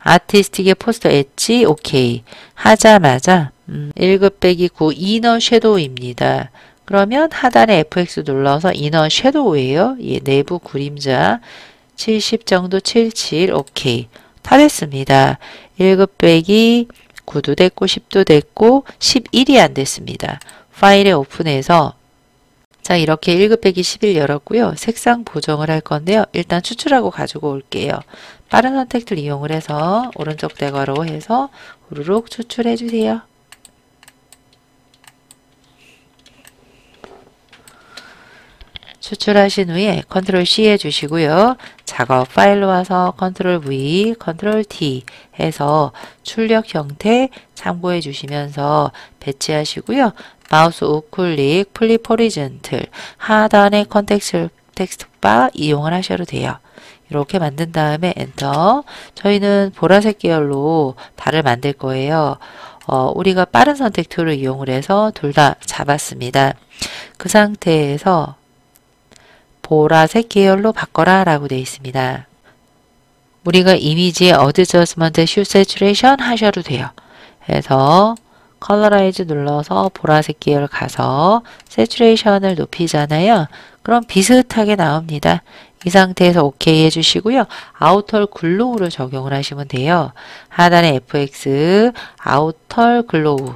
Speaker 1: 아티스틱의 포스터 엣지 오케이 하자마자 1급 빼기 9 이너 섀도우입니다. 그러면 하단에 FX 눌러서 이너 섀도우예요. 예, 내부 그림자 70 정도 77 오케이 다 됐습니다. 1급 빼기 9도 됐고 10도 됐고 11이 안 됐습니다. 파일에 오픈해서 자 이렇게 1급 빼기 11 열었고요. 색상 보정을 할 건데요. 일단 추출하고 가지고 올게요. 빠른 선택을 이용을 해서 오른쪽 대괄호 해서 후루룩 추출해 주세요. 추출하신 후에 컨트롤 C 해주시고요. 작업 파일로 와서 컨트롤 V, 컨트롤 T 해서 출력 형태 참고해 주시면서 배치하시고요. 마우스 우클릭, 플립 호리젠틀, 하단의 컨텍스트 바 이용을 하셔도 돼요. 이렇게 만든 다음에 엔터. 저희는 보라색 계열로 달을 만들 거예요. 우리가 빠른 선택 툴을 이용을 해서 둘 다 잡았습니다. 그 상태에서 보라색 계열로 바꿔라 라고 되어 있습니다. 우리가 이미지의 어드저스먼트 슈 세츄레이션 하셔도 돼요. 그래서 컬러라이즈 눌러서 보라색 계열 가서 세츄레이션을 높이잖아요. 그럼 비슷하게 나옵니다. 이 상태에서 OK 해주시고요. 아우터 글로우를 적용을 하시면 돼요. 하단에 FX, 아우터 글로우,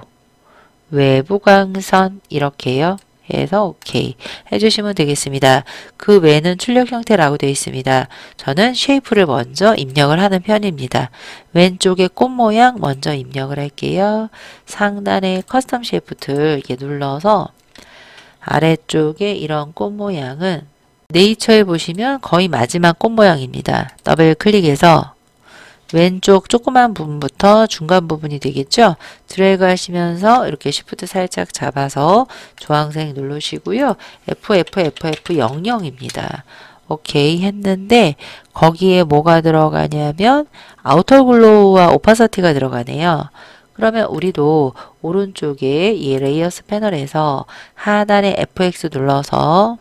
Speaker 1: 외부 광선 이렇게요. 해서 OK 해주시면 되겠습니다. 그 외는 출력 형태라고 되어 있습니다. 저는 쉐이프를 먼저 입력을 하는 편입니다. 왼쪽에 꽃 모양 먼저 입력을 할게요. 상단에 커스텀 쉐이프 툴 이렇게 눌러서 아래쪽에 이런 꽃 모양은 네이처에 보시면 거의 마지막 꽃 모양입니다. 더블 클릭해서 왼쪽 조그만 부분부터 중간 부분이 되겠죠. 드래그 하시면서 이렇게 쉬프트 살짝 잡아서 주황색 누르시고요. FFFF00입니다. 오케이 했는데 거기에 뭐가 들어가냐면 아우터 글로우와 오파서티가 들어가네요. 그러면 우리도 오른쪽에 이 레이어스 패널에서 하단에 FX 눌러서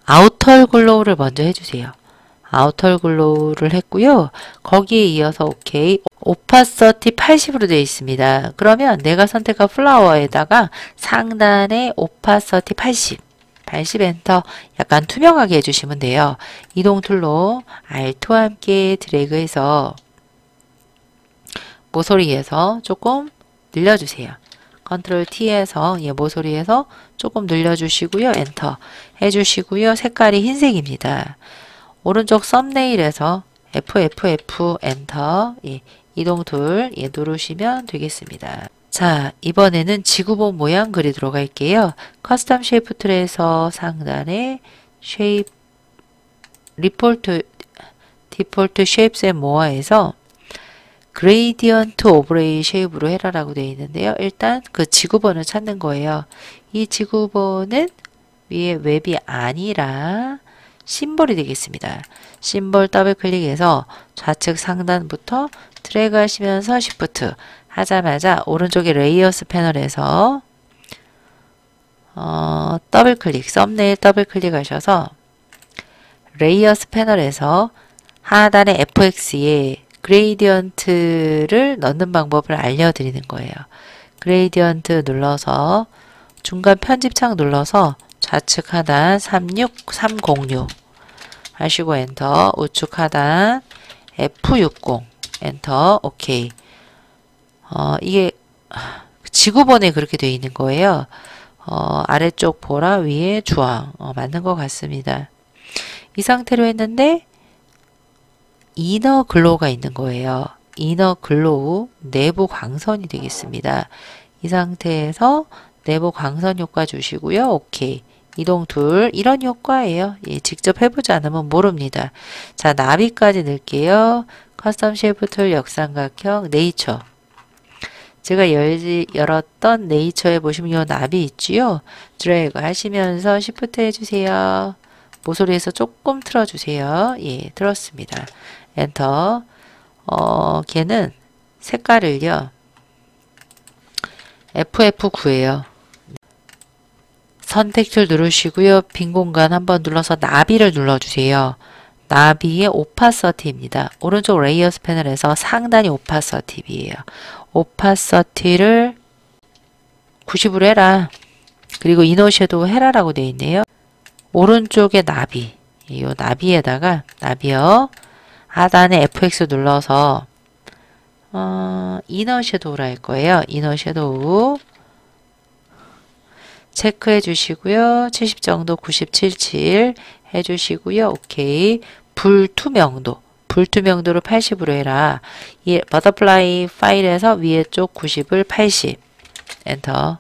Speaker 1: 아우터 글로우를 먼저 해주세요. 아우터 글로우를 했고요. 거기에 이어서 오케이 오파서티 80으로 되어 있습니다. 그러면 내가 선택한 플라워에다가 상단에 오파서티 80 엔터 약간 투명하게 해주시면 돼요. 이동 툴로 Alt와 함께 드래그해서 모서리에서 조금 늘려주세요. 컨트롤 T에서 모서리에서 조금 늘려주시고요. 엔터 해주시고요. 색깔이 흰색입니다. 오른쪽 썸네일에서 FFF 엔터 이동 툴 누르시면 되겠습니다. 자 이번에는 지구본 모양 그리도록 할게요. 커스텀 쉐이프 툴에서 상단에 쉐이프 디폴트 쉐입스 앤 모어에서 그레이디언트 오브레이 쉐입으로 해라라고 되어 있는데요. 일단 그 지구본을 찾는 거예요. 이 지구본은 위에 웹이 아니라 심볼이 되겠습니다. 심볼 더블 클릭해서 좌측 상단부터 드래그 하시면서 Shift 하자마자 오른쪽에 레이어스 패널에서 더블 클릭, 썸네일 더블 클릭하셔서 레이어스 패널에서 하단에 FX에 그레이디언트를 넣는 방법을 알려드리는 거예요. 그레이디언트 눌러서 중간 편집창 눌러서 좌측 하단 36306 하시고 엔터, 우측 하단 F60 엔터, 오케이. 이게 지구본에 그렇게 되어 있는 거예요. 아래쪽 보라, 위에 주황 맞는 것 같습니다. 이 상태로 했는데 이너 글로우가 있는 거예요. 이너 글로우 내부 광선이 되겠습니다. 이 상태에서 내부 광선 효과 주시고요. 오케이. 이동 툴 이런 효과예요. 예, 직접 해보지 않으면 모릅니다. 자, 나비까지 넣을게요. 커스텀 쉐이프 툴 역삼각형 네이처. 제가 열었던 네이처에 보시면 요 나비 있지요. 드래그 하시면서 시프트 해주세요. 모서리에서 조금 틀어주세요. 예, 틀었습니다. 엔터. 걔는 색깔을요. FF9예요. 선택줄 누르시고요. 빈 공간 한번 눌러서 나비를 눌러주세요. 나비의 오파서티입니다. 오른쪽 레이어스 패널에서 상단이 오파서티이에요. 오파서티를 90으로 해라. 그리고 이너 섀도우 해라라고 되어 있네요. 오른쪽에 나비. 이 나비에다가 나비요. 하단에 FX 눌러서 이너 섀도우라 할 거예요. 이너 섀도우 체크해 주시고요. 70 정도 97.7 해주시고요. 오케이. 불투명도를 80으로 해라. 이 버터플라이 파일에서 위에 쪽 90을 80 엔터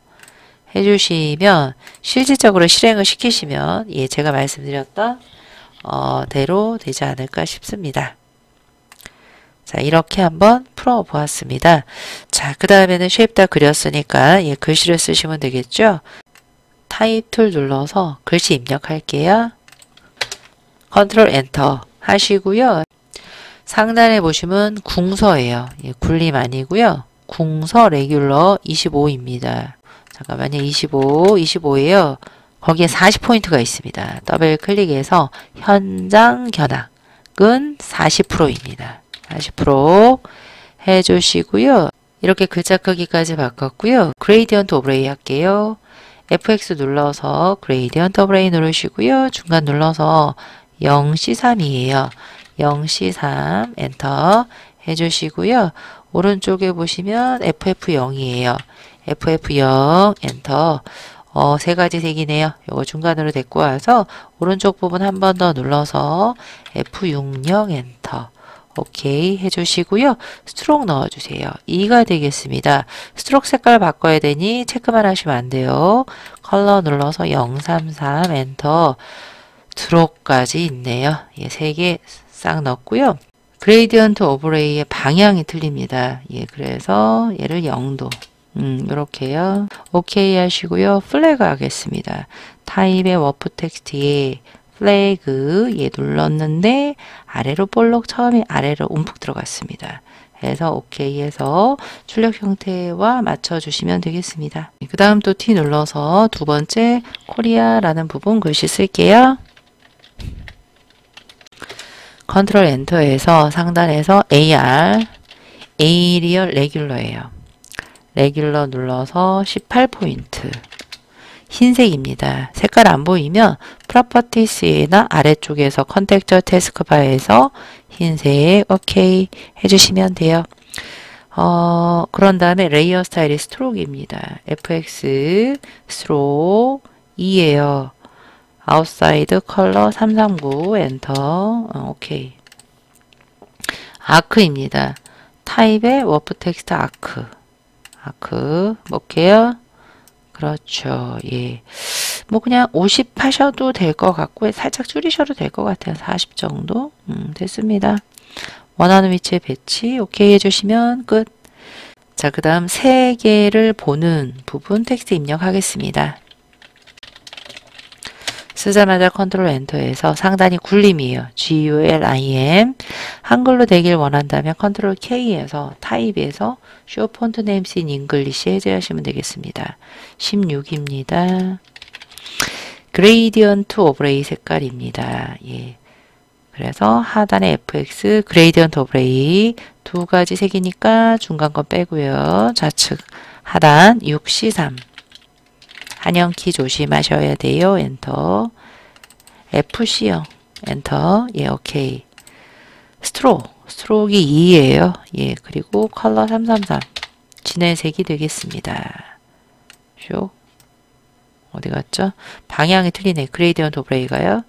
Speaker 1: 해주시면 실질적으로 실행을 시키시면 예, 제가 말씀드렸던 대로 되지 않을까 싶습니다. 자, 이렇게 한번 풀어 보았습니다. 자, 그 다음에는 쉐입 다 그렸으니까 예, 글씨를 쓰시면 되겠죠. 타입 툴 눌러서 글씨 입력할게요. 컨트롤 엔터 하시고요. 상단에 보시면 궁서예요. 예, 굴림 아니고요. 궁서 레귤러 25입니다. 잠깐만요. 25예요. 거기에 40포인트가 있습니다. 더블 클릭해서 현장 견학은 40%입니다. 40% 해주시고요. 이렇게 글자 크기까지 바꿨고요. 그레이디언트 오브레이 할게요. FX 눌러서 그레이디언트 오브레이 누르시고요. 중간 눌러서 0C3이에요. 0C3 엔터 해주시고요. 오른쪽에 보시면 FF0이에요. FF0 엔터 세 가지 색이네요. 요거 중간으로 데리고 와서 오른쪽 부분 한 번 더 눌러서 F60 엔터 오케이 해주시고요. 스트로크 넣어주세요. 2가 되겠습니다. 스트로크 색깔 바꿔야 되니 체크만 하시면 안 돼요. 컬러 눌러서 033 엔터 스트로크까지 있네요. 예, 3개 싹 넣었고요. 그레이디언트 오브레이의 방향이 틀립니다. 예, 그래서 얘를 0도 이렇게요. 오케이 하시고요. 플래그 하겠습니다. 타입의 워프 텍스트에 플래그 예 눌렀는데 아래로 볼록 처음에 아래로 움푹 들어갔습니다. 그래서 오케이 해서 출력 형태와 맞춰주시면 되겠습니다. 그 다음 또 T 눌러서 두 번째 코리아라는 부분 글씨 쓸게요. 컨트롤 엔터에서 상단에서 AR 에이리얼 레귤러예요. 레귤러 눌러서 18포인트 흰색입니다. 색깔 안 보이면 프로퍼티스나 아래쪽에서 컨텍처 태스크바에서 흰색 오케이 해주시면 돼요. 그런 다음에 레이어 스타일이 스트로크입니다. FX 스트로크 2예요. 아웃사이드 컬러 339 엔터 오케이. 아크입니다. 타입의 워프 텍스트 아크 볼게요. 그렇죠. 예. 뭐 그냥 50 하셔도 될 것 같고 살짝 줄이셔도 될 것 같아요. 40 정도 됐습니다. 원하는 위치에 배치 오케이 해주시면 끝. 자, 그 다음 세 개를 보는 부분 텍스트 입력하겠습니다. 쓰자마자 컨트롤 엔터에서 상단이 굴림이에요. GULIM 한글로 되길 원한다면 컨트롤 K에서 타입에서 쇼 폰트 네임스 인 잉글리시 해제하시면 되겠습니다. 16입니다. 그레이디언트 오브레이 색깔입니다. 예. 그래서 하단에 FX 그레이디언트 오브레이 두 가지 색이니까 중간 건 빼고요. 좌측 하단 6C3 한영키 조심하셔야 돼요. 엔터 FC요. 엔터 예 오케이. 스트로크가 2예요. 예 그리고 컬러 333 진한 색이 되겠습니다. 쇼 어디 갔죠? 방향이 틀리네. 그레이디언트 오브레이가요.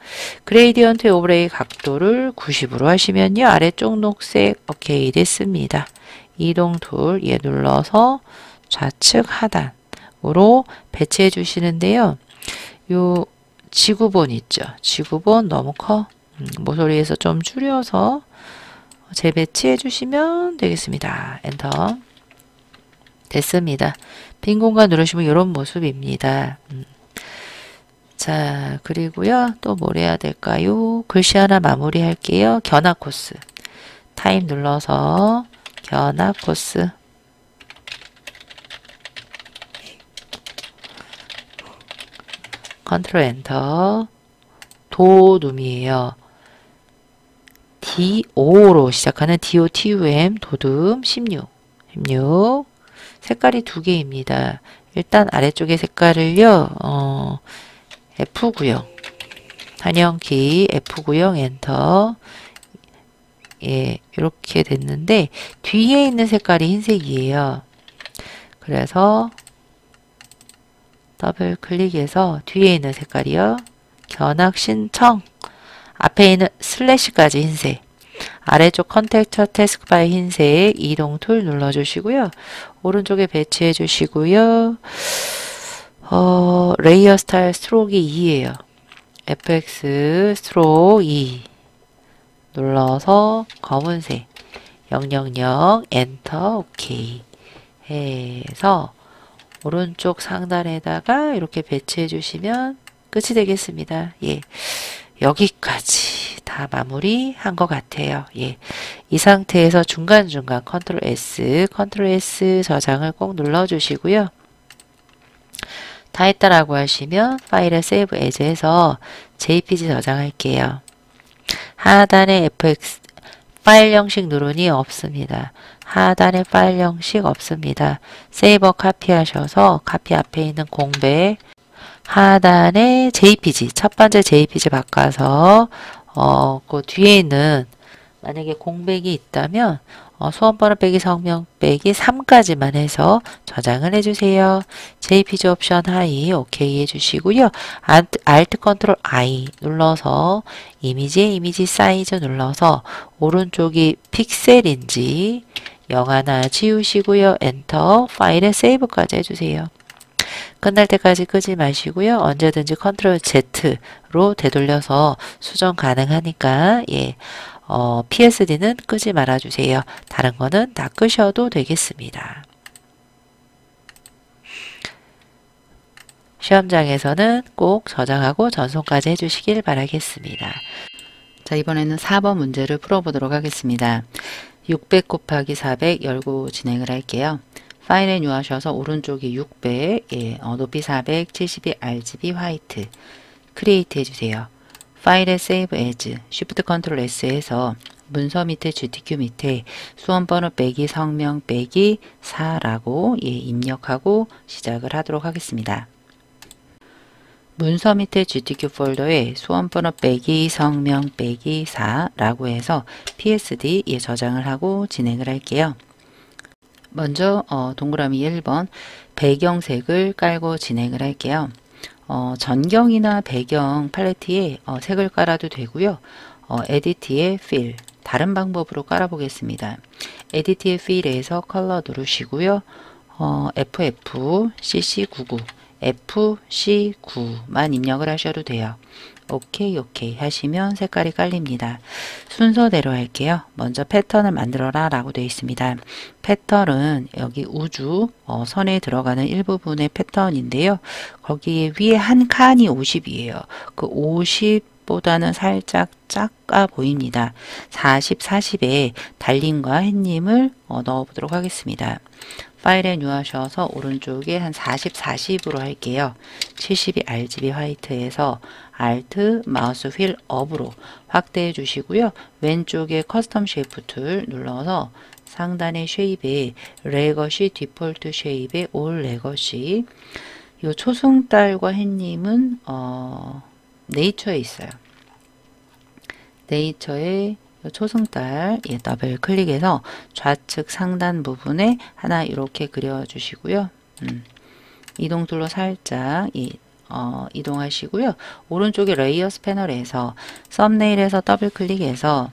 Speaker 1: 그레이디언트 오브레이 각도를 90으로 하시면요. 아래쪽 녹색 오케이 됐습니다. 이동 툴 얘 눌러서 좌측 하단으로 배치해 주시는데요. 요 지구본 있죠. 지구본 너무 커. 모서리에서 좀 줄여서 재배치해 주시면 되겠습니다. 엔터. 됐습니다. 빈 공간 누르시면 이런 모습입니다. 자, 그리고요. 또 뭘 해야 될까요? 글씨 하나 마무리 할게요. 견학 코스. 타임 눌러서 견학 코스. 컨트롤 엔터. 도둠이에요. DO로 시작하는 DOTUM 도둠 16. 색깔이 두 개입니다. 일단 아래쪽에 색깔을요. F9형 한영키 F9형 엔터. 예, 이렇게 됐는데 뒤에 있는 색깔이 흰색이에요. 그래서 더블 클릭해서 뒤에 있는 색깔이요. 견학 신청. 앞에 있는 슬래시까지 흰색. 아래쪽 컨택처 태스크바에 흰색 이동 툴 눌러주시고요. 오른쪽에 배치해 주시고요. 레이어 스타일 스트로크 2예요. FX 스트로크 2 눌러서 검은색 000 엔터 오케이 해서 오른쪽 상단에다가 이렇게 배치해 주시면 끝이 되겠습니다. 예, 여기까지 다 마무리한 것 같아요. 예, 이 상태에서 중간중간 컨트롤 S 저장을 꼭 눌러주시고요. 다 했다라고 하시면 파일에 세이브 에즈 해서 JPG 저장할게요. 하단에 FX 파일 형식 누르니 없습니다. 하단에 파일 형식 없습니다. 세이버 카피 하셔서 카피 앞에 있는 공백 하단에 JPG 첫 번째 JPG 바꿔서 그 뒤에 있는 만약에 공백이 있다면 수험번호 빼기 성명 빼기 3까지만 해서 저장을 해주세요. JPG 옵션 하이 오케이 해주시고요. Alt 컨트롤 I 눌러서 이미지 사이즈 눌러서 오른쪽이 픽셀인지 0 하나 지우시고요. 엔터 파일에 세이브까지 해주세요. 끝날 때까지 끄지 마시고요. 언제든지 컨트롤 Z로 되돌려서 수정 가능하니까 예. PSD는 끄지 말아주세요. 다른 거는 다 끄셔도 되겠습니다. 시험장에서는 꼭 저장하고 전송까지 해주시길 바라겠습니다. 자, 이번에는 4번 문제를 풀어보도록 하겠습니다. 600 곱하기 400 열고 진행을 할게요. 파일에 누하셔서 오른쪽이 600, 예, 높이 400, 72 RGB 화이트 크리에이트 해주세요. 파일에 세이브 에즈, 쉬프트 컨트롤 S 해서 문서 밑에 GTQ 밑에 수험번호 빼기 성명 빼기 4라고 예, 입력하고 시작을 하도록 하겠습니다. 문서 밑에 GTQ 폴더에 수험번호 빼기 성명 빼기 4라고 해서 PSD 예, 저장을 하고 진행을 할게요. 먼저 동그라미 1번 배경색을 깔고 진행을 할게요. 전경이나 배경 팔레트에 색을 깔아도 되고요. 에디트의 필 다른 방법으로 깔아보겠습니다. 에디트의 필에서 컬러 누르시고요. FF CC99 FC9만 입력을 하셔도 돼요. 오케이 하시면 색깔이 깔립니다. 순서대로 할게요. 먼저 패턴을 만들어라 라고 되어 있습니다. 패턴은 여기 우주 선에 들어가는 일부분의 패턴인데요. 거기에 위에 한 칸이 50이에요. 그 50보다는 살짝 작아 보입니다. 40, 40에 달림과 햇님을 넣어보도록 하겠습니다. 파일에 누하셔서 오른쪽에 한 40, 40으로 할게요. 72 RGB 화이트에서 Alt 마우스 휠 업으로 확대해 주시고요. 왼쪽에 커스텀 쉐이프 툴 눌러서 상단의 쉐입에 레거시 디폴트 쉐입에 올 레거시 이 초승달과 햇님은 네이처에 있어요. 네이처에 초승달 예, 더블 클릭해서 좌측 상단 부분에 하나 이렇게 그려주시고요. 이동 툴로 살짝 이동하시고요. 오른쪽에 레이어스 패널에서 썸네일에서 더블 클릭해서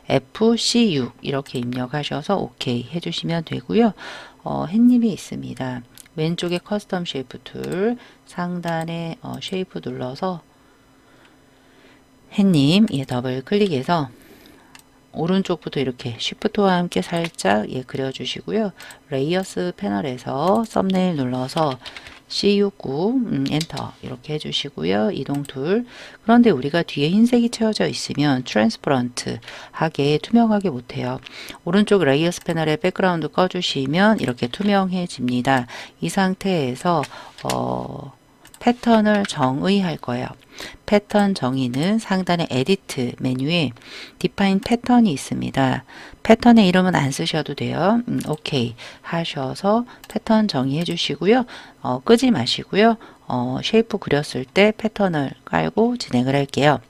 Speaker 1: FC6 이렇게 입력하셔서 OK 해주시면 되고요. 햇님이 있습니다. 왼쪽에 커스텀 쉐이프 툴 상단에 쉐이프 눌러서 햇님 더블 클릭해서 오른쪽부터 이렇게 쉬프트와 함께 살짝 그려주시고요. 레이어스 패널에서 썸네일 눌러서 C69 엔터 이렇게 해주시고요. 이동 툴. 그런데 우리가 뒤에 흰색이 채워져 있으면 트랜스퍼런트 하게 투명하게 못해요. 오른쪽 레이어스 패널에 백그라운드 꺼주시면 이렇게 투명해집니다. 이 상태에서 패턴을 정의할 거예요. 패턴 정의는 상단의 에디트 메뉴에 디파인 패턴이 있습니다. 패턴의 이름은 안 쓰셔도 돼요. 오케이 하셔서 패턴 정의해 주시고요. 끄지 마시고요. 쉐이프 그렸을 때 패턴을 깔고 진행을 할게요.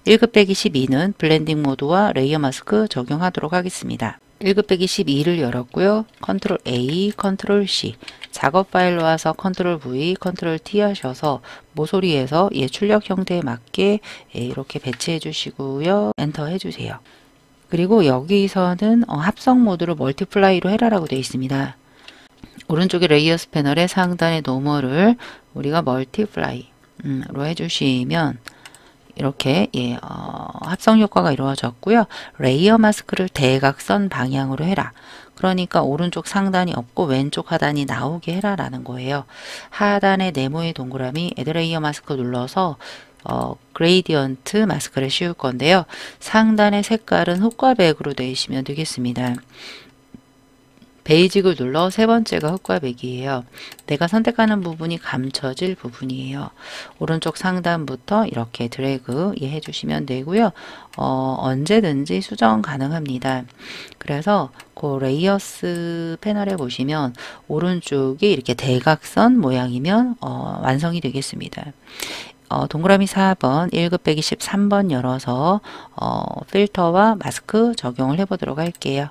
Speaker 1: 1급 빼기 12는 블렌딩 모드와 레이어 마스크 적용하도록 하겠습니다. 1급 빼기 12를 열었고요. 컨트롤 A, 컨트롤 C 작업 파일로 와서 컨트롤 V, 컨트롤 T 하셔서 모서리에서 출력 형태에 맞게 이렇게 배치해 주시고요. 엔터 해주세요. 그리고 여기서는 합성 모드로 멀티플라이로 해라라고 되어 있습니다. 오른쪽에 레이어스 패널의 상단의 노멀을 우리가 멀티플라이로 해주시면 이렇게 합성 효과가 이루어졌고요. 레이어 마스크를 대각선 방향으로 해라. 그러니까 오른쪽 상단이 없고 왼쪽 하단이 나오게 해라 라는 거예요. 하단의 네모의 동그라미 애드 레이어 마스크 눌러서 그레이디언트 마스크를 씌울 건데요. 상단의 색깔은 흑과 백으로 되시면 되겠습니다. 베이직을 눌러 세 번째가 흑과 백이에요. 내가 선택하는 부분이 감춰질 부분이에요. 오른쪽 상단부터 이렇게 드래그 해주시면 되고요. 언제든지 수정 가능합니다. 그래서 그 레이어스 패널에 보시면 오른쪽이 이렇게 대각선 모양이면 완성이 되겠습니다. 동그라미 4번 1급 빼기 13번 열어서 필터와 마스크 적용을 해보도록 할게요.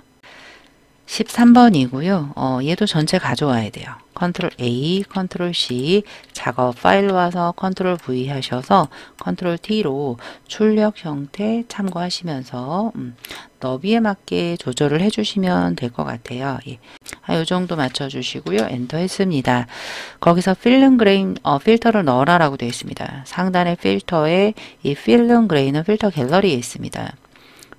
Speaker 1: 13번이고요. 얘도 전체 가져와야 돼요. 컨트롤 A, 컨트롤 C, 작업 파일로 와서 컨트롤 V 하셔서 컨트롤 T로 출력 형태 참고하시면서 너비에 맞게 조절을 해주시면 될 것 같아요. 이 정도 맞춰주시고요. 엔터 했습니다. 거기서 필름 그레인 필터를 넣어라 라고 되어 있습니다. 상단의 필터에 이 필름 그레인은 필터 갤러리에 있습니다.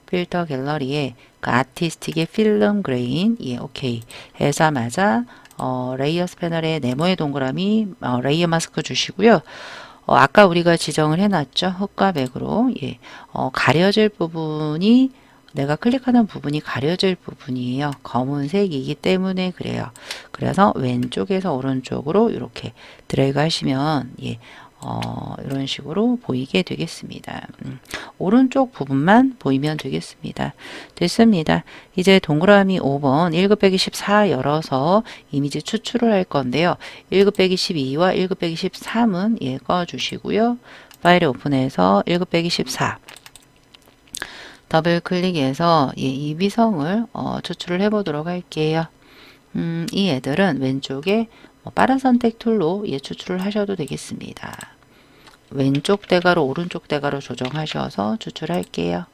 Speaker 1: 필터 갤러리에 그 아티스틱의 필름 그레인 오케이 해자마자 레이어스 패널에 네모의 동그라미 레이어 마스크 주시고요. 아까 우리가 지정을 해놨죠. 흑과 백으로 가려질 부분이 내가 클릭하는 부분이 가려질 부분이에요. 검은색이기 때문에 그래요. 그래서 왼쪽에서 오른쪽으로 이렇게 드래그 하시면 이런 식으로 보이게 되겠습니다. 오른쪽 부분만 보이면 되겠습니다. 됐습니다. 이제 동그라미 5번 1급 빼기 14 열어서 이미지 추출을 할 건데요. 1급 빼기 12와 1급 빼기 13은 꺼주시고요. 파일을 오픈해서 1급 빼기 14 더블 클릭해서 이 위성을 추출을 해 보도록 할게요. 이 애들은 왼쪽에 빠른 선택 툴로 추출을 하셔도 되겠습니다. 왼쪽 대괄호 오른쪽 대괄호 조정하셔서 추출할게요.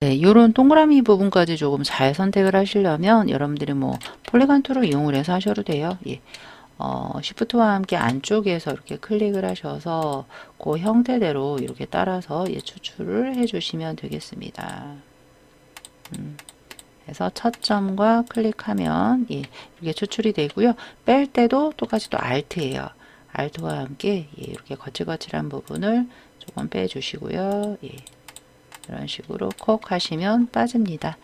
Speaker 1: 네, 이런 동그라미 부분까지 조금 잘 선택을 하시려면 여러분들이 폴리건 툴을 이용을 해서 하셔도 돼요. 시프트와 함께 안쪽에서 이렇게 클릭을 하셔서 그 형태대로 이렇게 따라서 추출을 해주시면 되겠습니다. 그래서 첫 점과 클릭하면 이렇게 추출이 되고요. 뺄 때도 똑같이 또 Alt예요. Alt와 함께 이렇게 거칠거칠한 부분을 조금 빼주시고요. 이런 식으로 콕 하시면 빠집니다.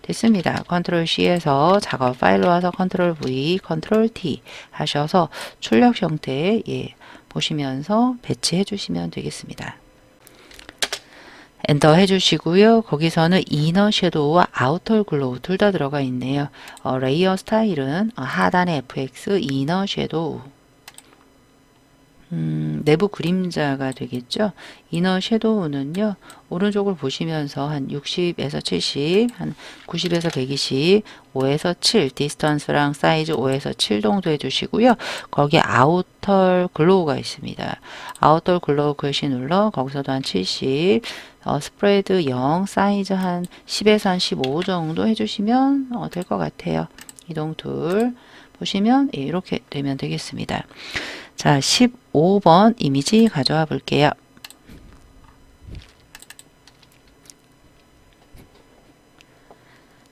Speaker 1: 됐습니다. 컨트롤 C에서 작업 파일로 와서 컨트롤 V, 컨트롤 T 하셔서 출력 형태 보시면서 배치해 주시면 되겠습니다. 엔터 해주시고요. 거기서는 이너 섀도우와 아우터 글로우 둘 다 들어가 있네요. 레이어 스타일은 하단의 FX 이너 섀도우 내부 그림자가 되겠죠. 이너 섀도우는요, 오른쪽을 보시면서 한 60에서 70, 한 90에서 120, 5에서 7, 디스턴스랑 사이즈 5에서 7 정도 해주시고요. 거기에 아우터 글로우가 있습니다. 아우터 글로우 글씨 눌러, 거기서도 한 70, 스프레드 0, 사이즈 한 10에서 한 15 정도 해주시면 될 것 같아요. 이동 툴 보시면 이렇게 되면 되겠습니다. 자, 15번 이미지 가져와 볼게요.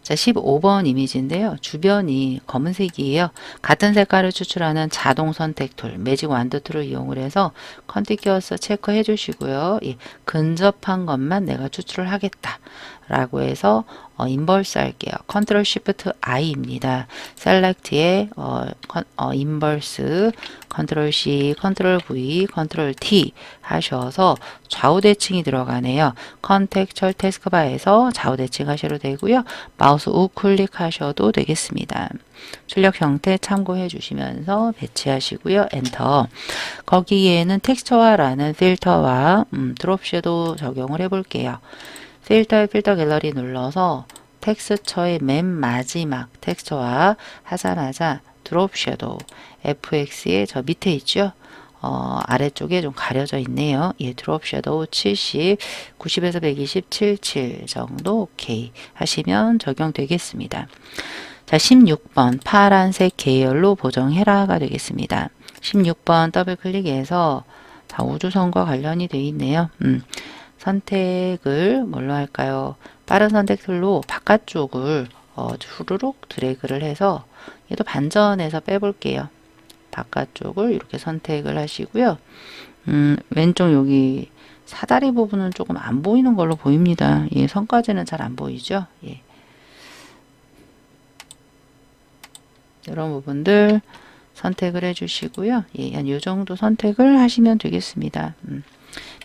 Speaker 1: 자, 15번 이미지인데요. 주변이 검은색이에요. 같은 색깔을 추출하는 자동 선택 툴, 매직 완드 툴을 이용을 해서 컨티큐어스 체크해 주시고요. 예, 근접한 것만 내가 추출을 하겠다. 라고 해서 인버스 할게요. 컨트롤 시프트 I입니다. 셀렉트에 인버스, 컨트롤 C, 컨트롤 V, 컨트롤 T 하셔서 좌우 대칭이 들어가네요. 컨텍츄얼 태스크바에서 좌우 대칭 하셔도 되고요. 마우스 우클릭 하셔도 되겠습니다. 출력 형태 참고해 주시면서 배치하시고요. 엔터. 거기에는 텍스처화라는 필터와 드롭 섀도우 적용을 해 볼게요. 필터 갤러리 눌러서 텍스처의 맨 마지막 텍스처화 하자마자 드롭 섀도우 FX의 저 밑에 있죠. 아래쪽에 좀 가려져 있네요. 예, 드롭 섀도우 70, 90에서 120, 77 정도 오케이 하시면 적용되겠습니다. 자, 16번 파란색 계열로 보정해라가 되겠습니다. 16번 더블 클릭해서 자, 우주선과 관련이 되어 있네요. 선택을 뭘로 할까요? 빠른 선택 툴로 바깥쪽을 후루룩 드래그를 해서 얘도 반전해서 빼볼게요. 바깥쪽을 이렇게 선택을 하시고요. 왼쪽 여기 사다리 부분은 조금 안 보이는 걸로 보입니다. 예, 선까지는 잘 안 보이죠? 예. 이런 부분들 선택을 해주시고요. 예, 한 이 정도 선택을 하시면 되겠습니다.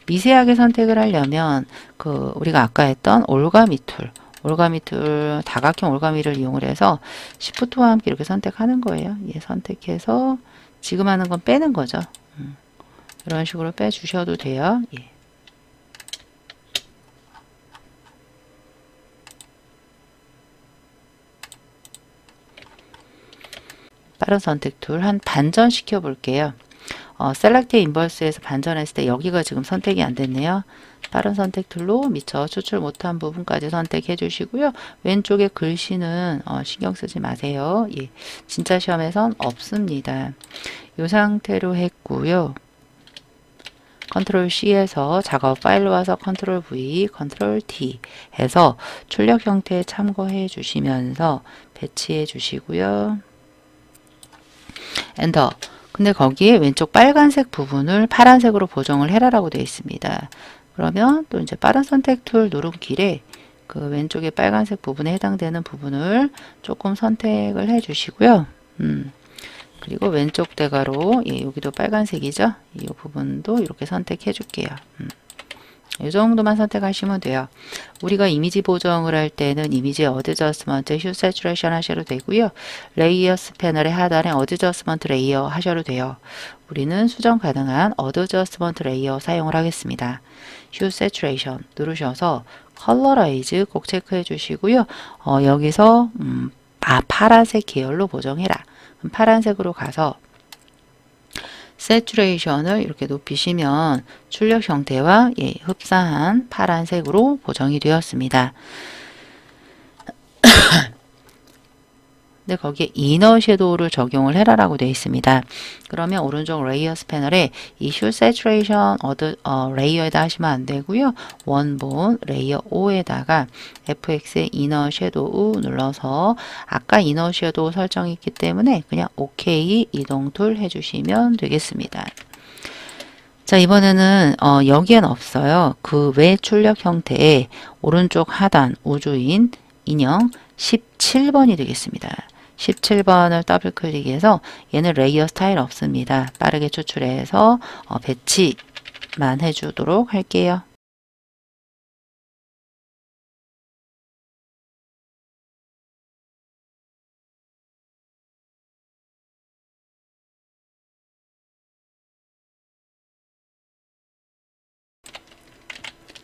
Speaker 1: 미세하게 선택을 하려면 우리가 아까 했던 올가미 툴, 다각형 올가미를 이용을 해서 Shift와 함께 이렇게 선택하는 거예요. 예, 선택해서 지금 하는 건 빼는 거죠. 이런 식으로 빼주셔도 돼요. 예. 빠른 선택 툴 한 반전 시켜 볼게요. 셀렉트 인버스에서 반전했을 때 여기가 지금 선택이 안 됐네요. 빠른 선택 툴로 미처 추출 못한 부분까지 선택해 주시고요. 왼쪽에 글씨는 신경 쓰지 마세요. 예, 진짜 시험에선 없습니다. 이 상태로 했고요. 컨트롤 C에서 작업 파일로 와서 컨트롤 V, 컨트롤 T 해서 출력 형태 참고해 주시면서 배치해 주시고요. 엔터. 근데 거기에 왼쪽 빨간색 부분을 파란색으로 보정을 해라라고 되어 있습니다. 그러면 또 이제 빠른 선택 툴 누른길에 그 왼쪽에 빨간색 부분에 해당되는 부분을 조금 선택을 해 주시고요. 그리고 왼쪽 대가로 예, 여기도 빨간색이죠. 이 부분도 이렇게 선택해 줄게요. 이 정도만 선택하시면 돼요. 우리가 이미지 보정을 할 때는 이미지 어드저스먼트, 휴 세츄레이션 하셔도 되고요. 레이어스 패널의 하단에 어드저스먼트 레이어 하셔도 돼요. 우리는 수정 가능한 어드저스먼트 레이어 사용을 하겠습니다. 휴 세츄레이션 누르셔서 컬러라이즈 꼭 체크해 주시고요. 여기서 파란색 계열로 보정해라. 그럼 파란색으로 가서 세츄레이션을 이렇게 높이시면 출력 형태와 예, 흡사한 파란색으로 보정이 되었습니다. 근데 거기에 이너 섀도우를 적용을 해라라고 되어 있습니다. 그러면 오른쪽 레이어스 패널에 이 슈 세츄레이션 레이어에다 하시면 안 되고요. 원본 레이어 5에다가 FX의 이너 섀도우 눌러서 아까 이너 섀도우 설정했기 때문에 그냥 OK 이동 툴 해주시면 되겠습니다. 자, 이번에는 여기엔 없어요. 그 외 출력 형태의 오른쪽 하단 우주인 인형 17번이 되겠습니다. 17번을 더블 클릭해서 얘는 레이어 스타일 없습니다. 빠르게 추출해서 배치만 해주도록 할게요.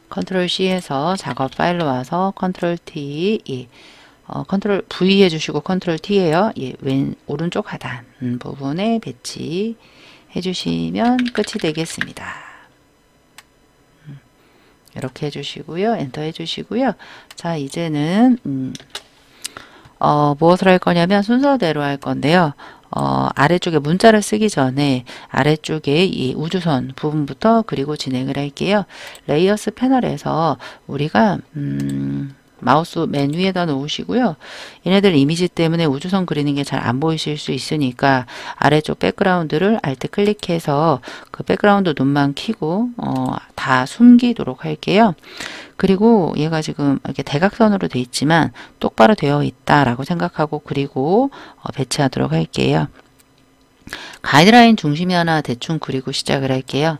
Speaker 1: 컨트롤 C에서 작업 파일로 와서 컨트롤 T, 예. 컨트롤 V 해주시고 컨트롤 T예요. 예, 오른쪽 하단 부분에 배치 해주시면 끝이 되겠습니다. 이렇게 해주시고요. 엔터 해주시고요. 자, 이제는 무엇을 할 거냐면 순서대로 할 건데요. 아래쪽에 문자를 쓰기 전에 아래쪽에 이 우주선 부분부터 그리고 진행을 할게요. 레이어스 패널에서 우리가 마우스 맨 위에다 놓으시고요. 얘네들 이미지 때문에 우주선 그리는 게 잘 안 보이실 수 있으니까 아래쪽 백그라운드를 알트 클릭해서 그 백그라운드 눈만 켜고 다 숨기도록 할게요. 그리고 얘가 지금 이렇게 대각선으로 되어 있지만 똑바로 되어 있다라고 생각하고 그리고 배치하도록 할게요. 가이드라인 중심이 하나 대충 그리고 시작을 할게요.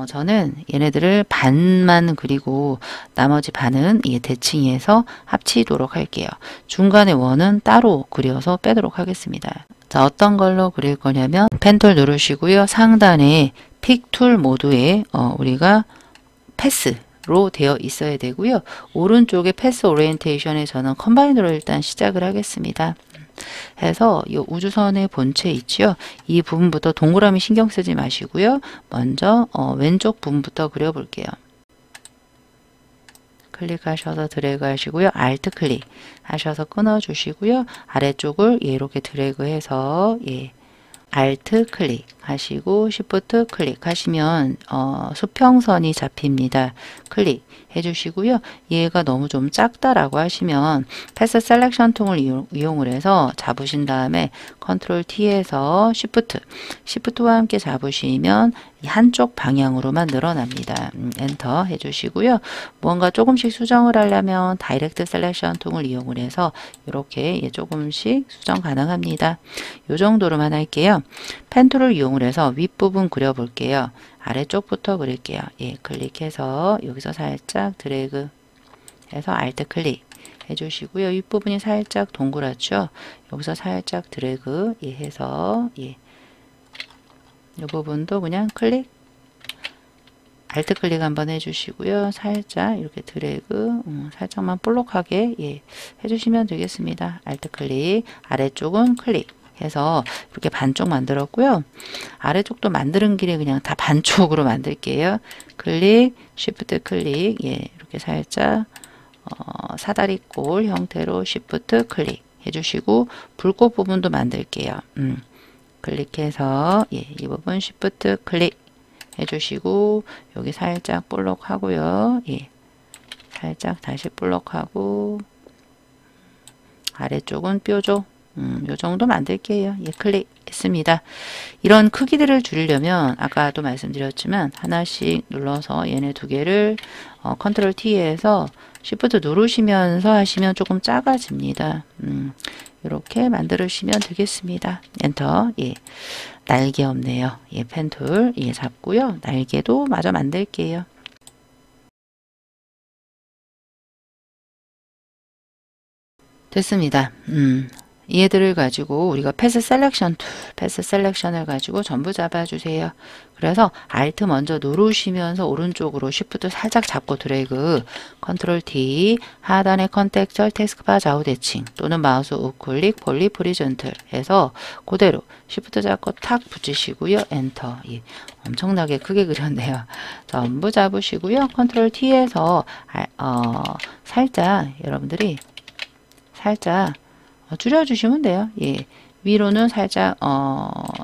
Speaker 1: 저는 얘네들을 반만 그리고 나머지 반은 대칭해서 합치도록 할게요. 중간에 원은 따로 그려서 빼도록 하겠습니다. 자, 어떤 걸로 그릴 거냐면 펜툴 누르시고요. 상단에 픽 툴 모드에 우리가 패스로 되어 있어야 되고요. 오른쪽에 패스 오리엔테이션에 저는 컴바인으로 일단 시작을 하겠습니다. 해서 이 우주선의 본체 있죠. 이 부분부터 동그라미 신경 쓰지 마시고요. 먼저 왼쪽 부분부터 그려볼게요. 클릭하셔서 드래그 하시고요. 알트 클릭 하셔서 끊어 주시고요. 아래쪽을 이렇게 드래그해서 알트 클릭 하시고 시프트 클릭 하시면 수평선이 잡힙니다. 클릭 해주시고요. 얘가 너무 좀 작다라고 하시면 패스 셀렉션 통을 이용을 해서 잡으신 다음에 컨트롤 T에서 시프트와 함께 잡으시면 한쪽 방향으로만 늘어납니다. 엔터 해주시고요. 뭔가 조금씩 수정을 하려면 다이렉트 셀렉션 통을 이용을 해서 이렇게 조금씩 수정 가능합니다. 이 정도로만 할게요. 펜 툴을 이용을 해서 윗부분 그려볼게요. 아래쪽부터 그릴게요. 클릭해서 여기서 살짝 드래그 해서 알트 클릭 해주시고요. 윗부분이 살짝 동그랗죠? 여기서 살짝 드래그 해서 이 부분도 그냥 클릭 알트 클릭 한번 해주시고요. 살짝 이렇게 드래그 살짝만 볼록하게 해주시면 되겠습니다. 알트 클릭 아래쪽은 클릭 해서 이렇게 반쪽 만들었고요. 아래쪽도 만드는 길에 그냥 다 반쪽으로 만들게요. 클릭, 쉬프트 클릭, 이렇게 살짝 사다리꼴 형태로 쉬프트 클릭 해주시고 불꽃 부분도 만들게요. 클릭해서 이 부분 쉬프트 클릭 해주시고 여기 살짝 볼록하고요. 살짝 다시 볼록하고 아래쪽은 뾰족 요 정도 만들게요. 클릭했습니다. 이런 크기들을 줄이려면 아까도 말씀드렸지만 하나씩 눌러서 얘네 두 개를 컨트롤 T에서 Shift 누르시면서 하시면 조금 작아집니다. 이렇게 만들으시면 되겠습니다. 엔터. 날개 없네요. 펜툴 잡고요. 날개도 마저 만들게요. 됐습니다. 얘들을 가지고 우리가 패스 셀렉션 툴, 패스 셀렉션을 가지고 전부 잡아주세요. 그래서 Alt 먼저 누르시면서 오른쪽으로 Shift 살짝 잡고 드래그, 컨트롤 T, 하단의 컨텍스처 태스크바 좌우 대칭 또는 마우스 우클릭 폴리 프리전틀 해서 그대로 Shift 잡고 탁 붙이시고요. 엔터. 엄청나게 크게 그렸네요. 전부 잡으시고요. 컨트롤 T에서 살짝 여러분들이 살짝 줄여주시면 돼요. 위로는 살짝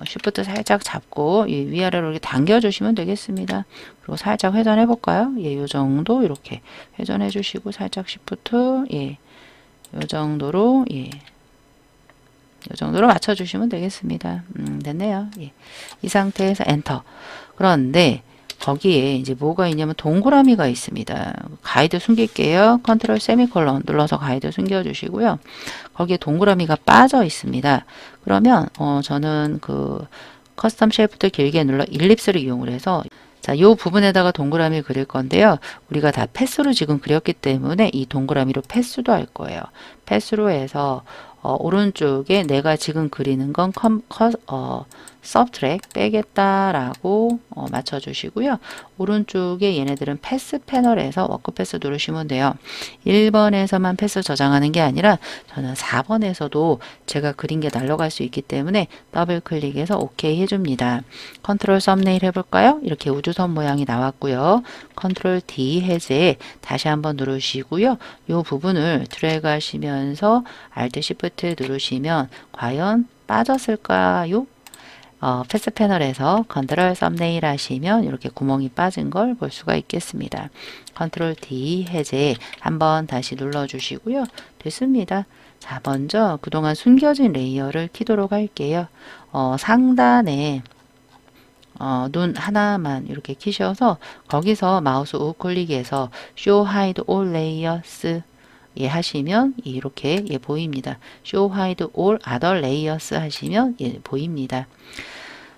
Speaker 1: 쉬프트 살짝 잡고 위아래로 이렇게 당겨주시면 되겠습니다. 그리고 살짝 회전해 볼까요? 요 정도 이렇게 회전해 주시고 살짝 쉬프트 요 정도로 요 정도로 맞춰주시면 되겠습니다. 됐네요. 이 상태에서 엔터. 그런데 거기에 이제 뭐가 있냐면 동그라미가 있습니다. 가이드 숨길게요. 컨트롤 세미콜론 눌러서 가이드 숨겨주시고요. 거기에 동그라미가 빠져 있습니다. 그러면 저는 그 커스텀 쉐이프트 길게 눌러 일립스를 이용을 해서 자, 요 부분에다가 동그라미 그릴 건데요. 우리가 다 패스로 지금 그렸기 때문에 이 동그라미로 패스도 할 거예요. 패스로 해서 오른쪽에 내가 지금 그리는 건 subtract 빼겠다라고 맞춰주시고요. 오른쪽에 얘네들은 패스 패널에서 워크 패스 누르시면 돼요. 1번에서만 패스 저장하는 게 아니라 저는 4번에서도 제가 그린 게 날아갈 수 있기 때문에 더블 클릭해서 OK 해줍니다. 컨트롤 썸네일 해볼까요? 이렇게 우주선 모양이 나왔고요. 컨트롤 D 해제 다시 한번 누르시고요. 이 부분을 드래그 하시면서 Alt Shift 누르시면 과연 빠졌을까요? 패스 패널에서 컨트롤 썸네일 하시면 이렇게 구멍이 빠진 걸 볼 수가 있겠습니다. 컨트롤 D 해제 한번 다시 눌러주시고요. 됐습니다. 자, 먼저 그동안 숨겨진 레이어를 키도록 할게요. 상단에 눈 하나만 이렇게 키셔서 거기서 마우스 우클릭해서 Show Hide All Layers 예 하시면 이렇게 예 보입니다. Show Hide All Other Layers 하시면 예 보입니다.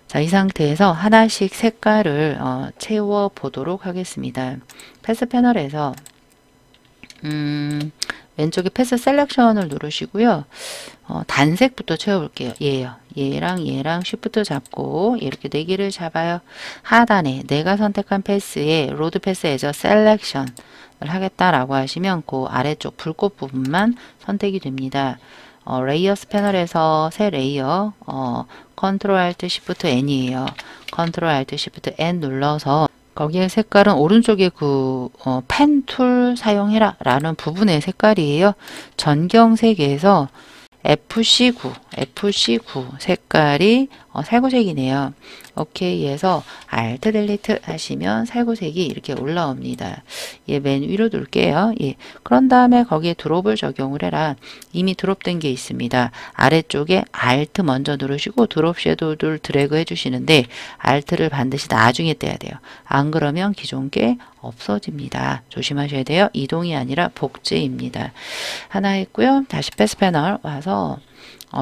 Speaker 1: 자, 이 상태에서 하나씩 색깔을 채워 보도록 하겠습니다. 패스 패널에서 왼쪽에 패스 셀렉션을 누르시고요. 단색부터 채워볼게요. 얘랑 Shift 잡고 이렇게 4개를 잡아요. 하단에 내가 선택한 패스에 로드 패스 에저 셀렉션을 하겠다라고 하시면 그 아래쪽 불꽃 부분만 선택이 됩니다. 레이어스 패널에서 새 레이어 컨트롤 알트 시프트 N이에요. 컨트롤 알트 시프트 N 눌러서 거기에 색깔은 오른쪽에 그 펜 툴 사용해라 라는 부분의 색깔이에요. 전경색에서 FC9 색깔이 살구색이네요. 오케이 해서 Alt 델리트 하시면 살구색이 이렇게 올라옵니다. 예, 맨 위로 둘게요. 예. 그런 다음에 거기에 드롭을 적용을 해라. 이미 드롭된 게 있습니다. 아래쪽에 Alt 먼저 누르시고 드롭 섀도우를 드래그 해주시는데 Alt를 반드시 나중에 떼야 돼요. 안 그러면 기존 게 없어집니다. 조심하셔야 돼요. 이동이 아니라 복제입니다. 하나 했고요. 다시 패스 패널 와서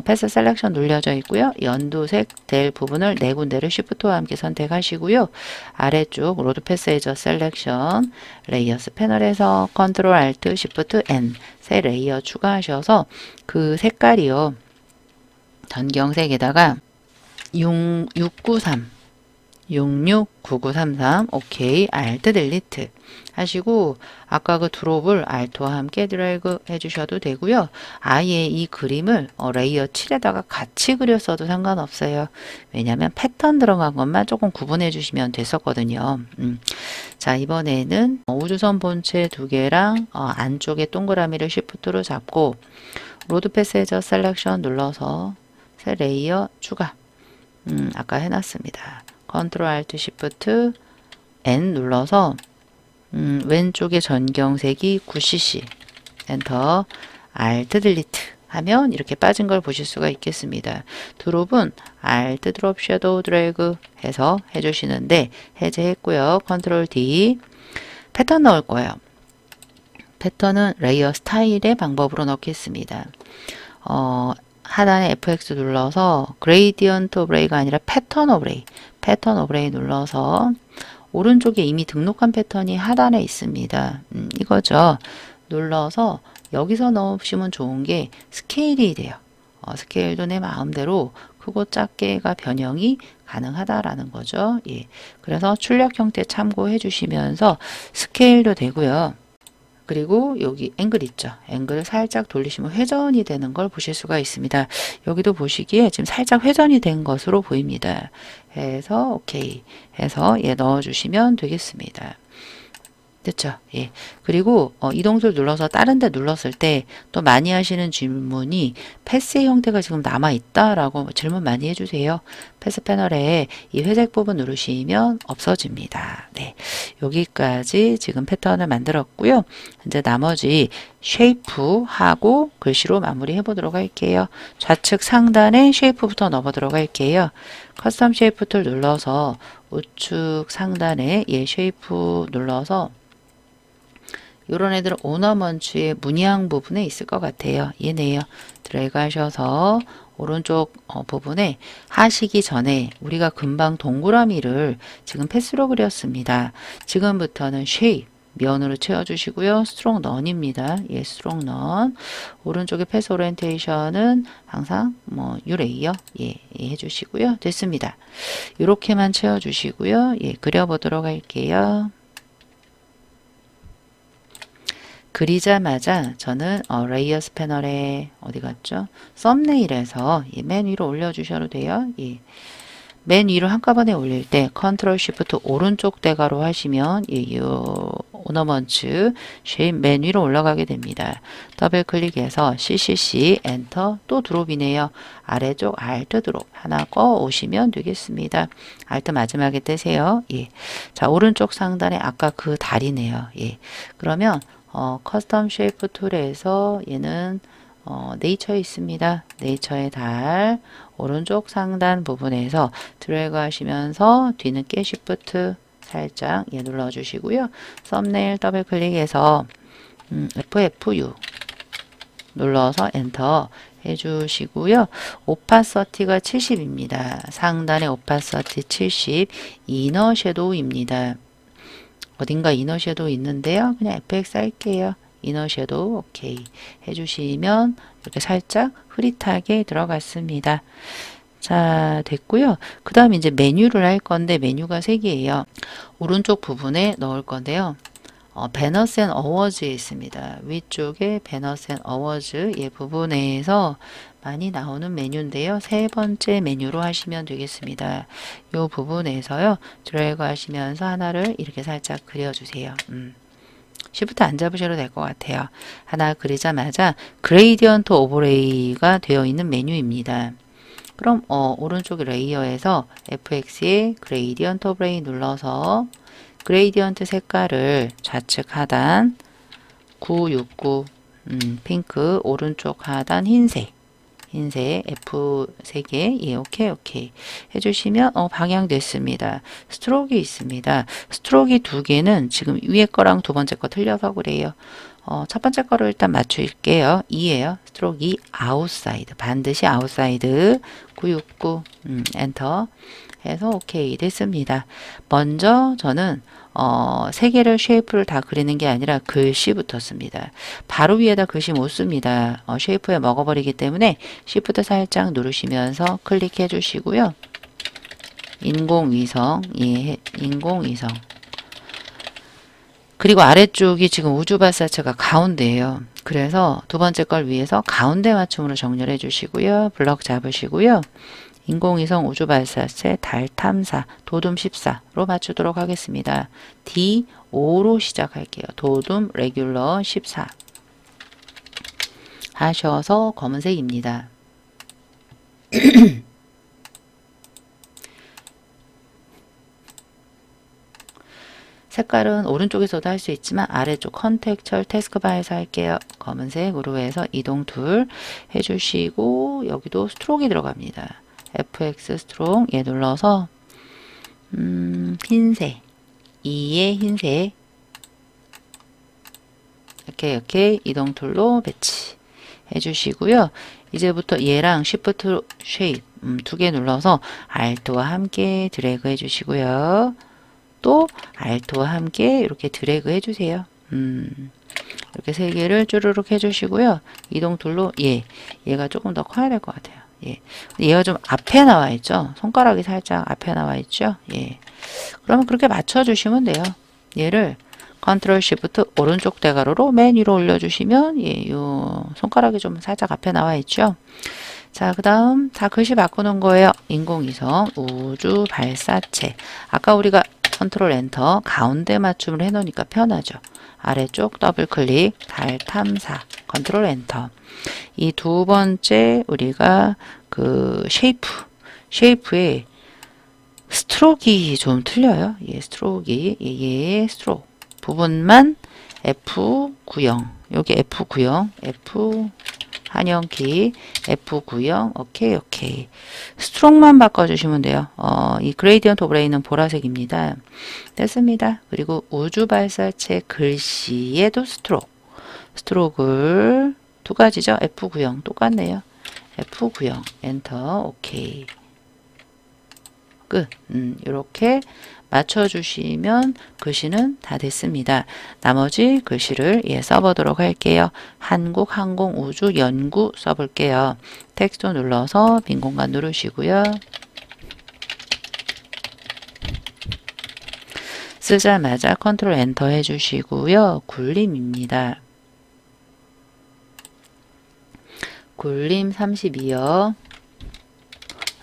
Speaker 1: 패스 셀렉션 눌려져 있고요. 연두색 될 부분을 네 군데를 Shift와 함께 선택하시고요. 아래쪽 로드 패스 에저 셀렉션 레이어스 패널에서 컨트롤 알트 Shift N 새 레이어 추가하셔서 그 색깔이요. 전경색에다가 669933 오케이 Alt 델리트 하시고 아까 그 드롭을 Alt와 함께 드래그 해주셔도 되고요. 아예 이 그림을 레이어 7에다가 같이 그렸어도 상관없어요. 왜냐하면 패턴 들어간 것만 조금 구분해 주시면 됐었거든요. 자, 이번에는 우주선 본체 2개랑 안쪽에 동그라미를 Shift로 잡고 로드 패세저 셀렉션 눌러서 새 레이어 추가 아까 해놨습니다. 컨트롤 알트 시프트 N 눌러서 왼쪽에 전경색이 9cc 엔터 Alt 딜리트 하면 이렇게 빠진 걸 보실 수가 있겠습니다. 드롭은 Alt 드롭 섀도우 드래그 해서 해주시는데 해제했고요. 컨트롤 D 패턴 넣을 거예요. 패턴은 레이어 스타일의 방법으로 넣겠습니다. 하단에 FX 눌러서 그레이디언트 오브레이가 아니라 패턴 오브레이 눌러서 오른쪽에 이미 등록한 패턴이 하단에 있습니다. 이거죠. 눌러서 여기서 넣으시면 좋은 게 스케일이 돼요. 스케일도 내 마음대로 크고 작게가 변형이 가능하다라는 거죠. 예. 그래서 출력 형태 참고해 주시면서 스케일도 되고요. 그리고 여기 앵글 있죠. 앵글을 살짝 돌리시면 회전이 되는 걸 보실 수가 있습니다. 여기도 보시기에 지금 살짝 회전이 된 것으로 보입니다. 해서 오케이 해서 예 넣어주시면 되겠습니다. 됐죠? 예. 그리고 이동수를 눌러서 다른 데 눌렀을 때 또 많이 하시는 질문이 패스의 형태가 지금 남아있다라고 질문 많이 해주세요. 패스 패널에 이 회색 부분 누르시면 없어집니다. 네. 여기까지 지금 패턴을 만들었고요. 이제 나머지 쉐이프하고 글씨로 마무리해 보도록 할게요. 좌측 상단에 쉐이프부터 넣어보도록 할게요. 커스텀 쉐이프 툴 눌러서 우측 상단에 쉐이프 눌러서 요런 애들은 오너먼츠의 문양 부분에 있을 것 같아요. 얘네요. 드래그 하셔서 오른쪽 부분에 하시기 전에 우리가 금방 동그라미를 지금 패스로 그렸습니다. 지금부터는 쉐입 면으로 채워주시고요. 스트롱 넌입니다. 예, 스트롱 넌. 오른쪽에 패스 오리엔테이션은 항상 뭐 유레이어 예, 예, 해주시고요. 됐습니다. 이렇게만 채워주시고요. 예, 그려보도록 할게요. 그리자마자 저는 레이어스 패널에 어디 갔죠? 썸네일에서 예, 맨 위로 올려주셔도 돼요. 예. 맨 위로 한꺼번에 올릴 때 컨트롤 쉬프트 오른쪽 대가로 하시면 이 오너먼츠 쉐입 맨 위로 올라가게 됩니다. 더블 클릭해서 CCC 엔터 또 드롭이네요. 아래쪽 알트 드롭 하나 꺼 오시면 되겠습니다. 알트 마지막에 떼세요. 예. 자, 오른쪽 상단에 아까 그 달이네요. 예. 그러면 커스텀 쉐이프 툴에서 얘는 네이처에 있습니다. 네이처의 달 오른쪽 상단 부분에서 드래그 하시면서 뒤늦게 쉬프트 살짝 예, 눌러주시고요. 썸네일 더블 클릭해서 FFU 눌러서 엔터 해주시고요. 오파서티가 70입니다. 상단의 오파서티 70 이너 섀도우입니다. 어딘가 이너 섀도우 있는데요. 그냥 FX 할게요. 이너 섀도우 오케이 해주시면 이렇게 살짝 흐릿하게 들어갔습니다. 자, 됐고요. 그 다음 이제 메뉴를 할 건데 메뉴가 3개예요. 오른쪽 부분에 넣을 건데요. 배너스 앤 어워즈에 있습니다. 위쪽에 배너스 앤 어워즈 예 부분에서 많이 나오는 메뉴인데요. 3번째 메뉴로 하시면 되겠습니다. 이 부분에서요. 드래그 하시면서 하나를 이렇게 살짝 그려주세요. 쉬프트 안 잡으셔도 될 것 같아요. 하나 그리자마자 그레이디언트 오버레이가 되어 있는 메뉴입니다. 그럼 오른쪽 레이어에서 FX에 그레이디언트 오버레이 눌러서 그레이디언트 색깔을 좌측 하단 969 핑크 오른쪽 하단 흰색 F 3개 예 오케이 해주시면 방향 됐습니다. 스트로크 있습니다. 스트로크 2개는 지금 위에 거랑 두 번째 거 틀려서 그래요. 첫 번째 거를 일단 맞출게요. 2예요. 스트로크 2 아웃사이드 반드시 아웃사이드 969 엔터 해서 오케이 됐습니다. 먼저 저는 3개를 쉐이프를 다 그리는 게 아니라 글씨부터 씁니다. 바로 위에다 글씨 못 씁니다. 쉐이프에 먹어버리기 때문에 Shift 살짝 누르시면서 클릭해 주시고요. 인공위성 예, 인공위성 그리고 아래쪽이 지금 우주발사체가 가운데예요. 그래서 두 번째 걸 위해서 가운데 맞춤으로 정렬해 주시고요. 블럭 잡으시고요. 인공위성 우주발사체 달 탐사 도둠 14로 맞추도록 하겠습니다. D5로 시작할게요. 도둠 레귤러 14 하셔서 검은색입니다. 색깔은 오른쪽에서도 할 수 있지만 아래쪽 컨텍처 태스크바에서 할게요. 검은색으로 해서 이동 툴 해주시고 여기도 스트로크가 들어갑니다. FX 스트롱 얘 눌러서 흰색 2의 흰색 이렇게 이동 툴로 배치 해주시고요. 이제부터 얘랑 Shift 쉐입 2개 눌러서 Alt와 함께 드래그 해주시고요. 또 Alt와 함께 이렇게 드래그 해주세요. 이렇게 3개를 쭈르륵 해주시고요. 이동 툴로 얘가 조금 더 커야 될 것 같아요. 예. 얘가 좀 앞에 나와 있죠. 손가락이 살짝 앞에 나와 있죠. 예. 그러면 그렇게 맞춰주시면 돼요. 얘를 컨트롤 시프트 오른쪽 대가로로 맨 위로 올려주시면 예, 요 손가락이 좀 살짝 앞에 나와 있죠. 자, 그 다음 다 글씨 바꾸는 거예요. 인공위성 우주 발사체. 아까 우리가 컨트롤 엔터 가운데 맞춤을 해놓으니까 편하죠. 아래쪽 더블 클릭 달 탐사 컨트롤 엔터. 이 두 번째 우리가 그 쉐이프의 스트로크가 좀 틀려요. 예, 스트로크가 예, 스트로크 부분만 F90 여기 F90 F 한영키 F90 오케이 스트로크만 바꿔주시면 돼요. 이 그레이디언트 오브레이는 보라색입니다. 됐습니다. 그리고 우주발사체 글씨에도 스트로크를 두 가지죠. F90 똑같네요. F90 엔터 오케이 끝. 이렇게 맞춰주시면 글씨는 다 됐습니다. 나머지 글씨를 써보도록 할게요. 한국항공우주연구 써볼게요. 텍스트 눌러서 빈 공간 누르시고요. 쓰자마자 컨트롤 엔터 해주시고요. 굴림입니다. 굴림 32요.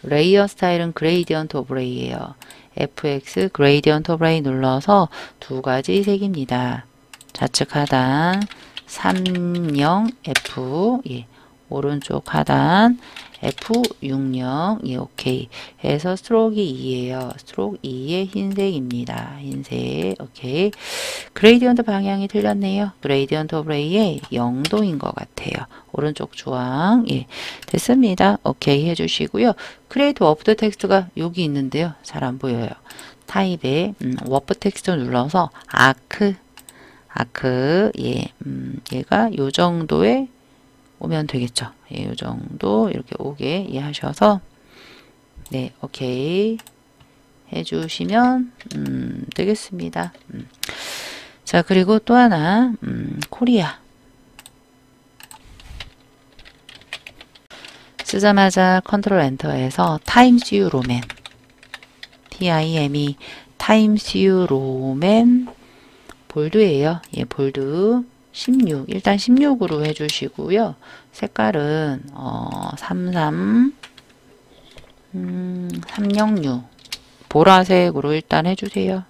Speaker 1: 레이어 스타일은 그레이디언트 오브레이예요. FX 그레이디언트 오브레이 눌러서 두 가지 색입니다. 좌측 하단 30F 오른쪽 하단 F60 오케이 해서 스트로크 2예요. 스트로크 2의 흰색입니다. 흰색 오케이. 그레이디언트 방향이 틀렸네요. 그레이디언트 오브레이의 0도인 것 같아요. 오른쪽 주황 됐습니다. 오케이 해주시고요. 크리에이트 워프 텍스트가 여기 있는데요. 잘 안 보여요. 타입에 워프 텍스트 눌러서 아크 얘가 요 정도의 오면 되겠죠. 이 정도 이렇게 오게 하셔서 네 오케이 해주시면 되겠습니다. 자 그리고 또 하나 코리아 쓰자마자 컨트롤 엔터에서 타임스 뉴 로맨 TIME 타임스 뉴 로맨 볼드예요. 볼드 16 일단 16으로 해주시고요. 색깔은 306 보라색으로 일단 해주세요.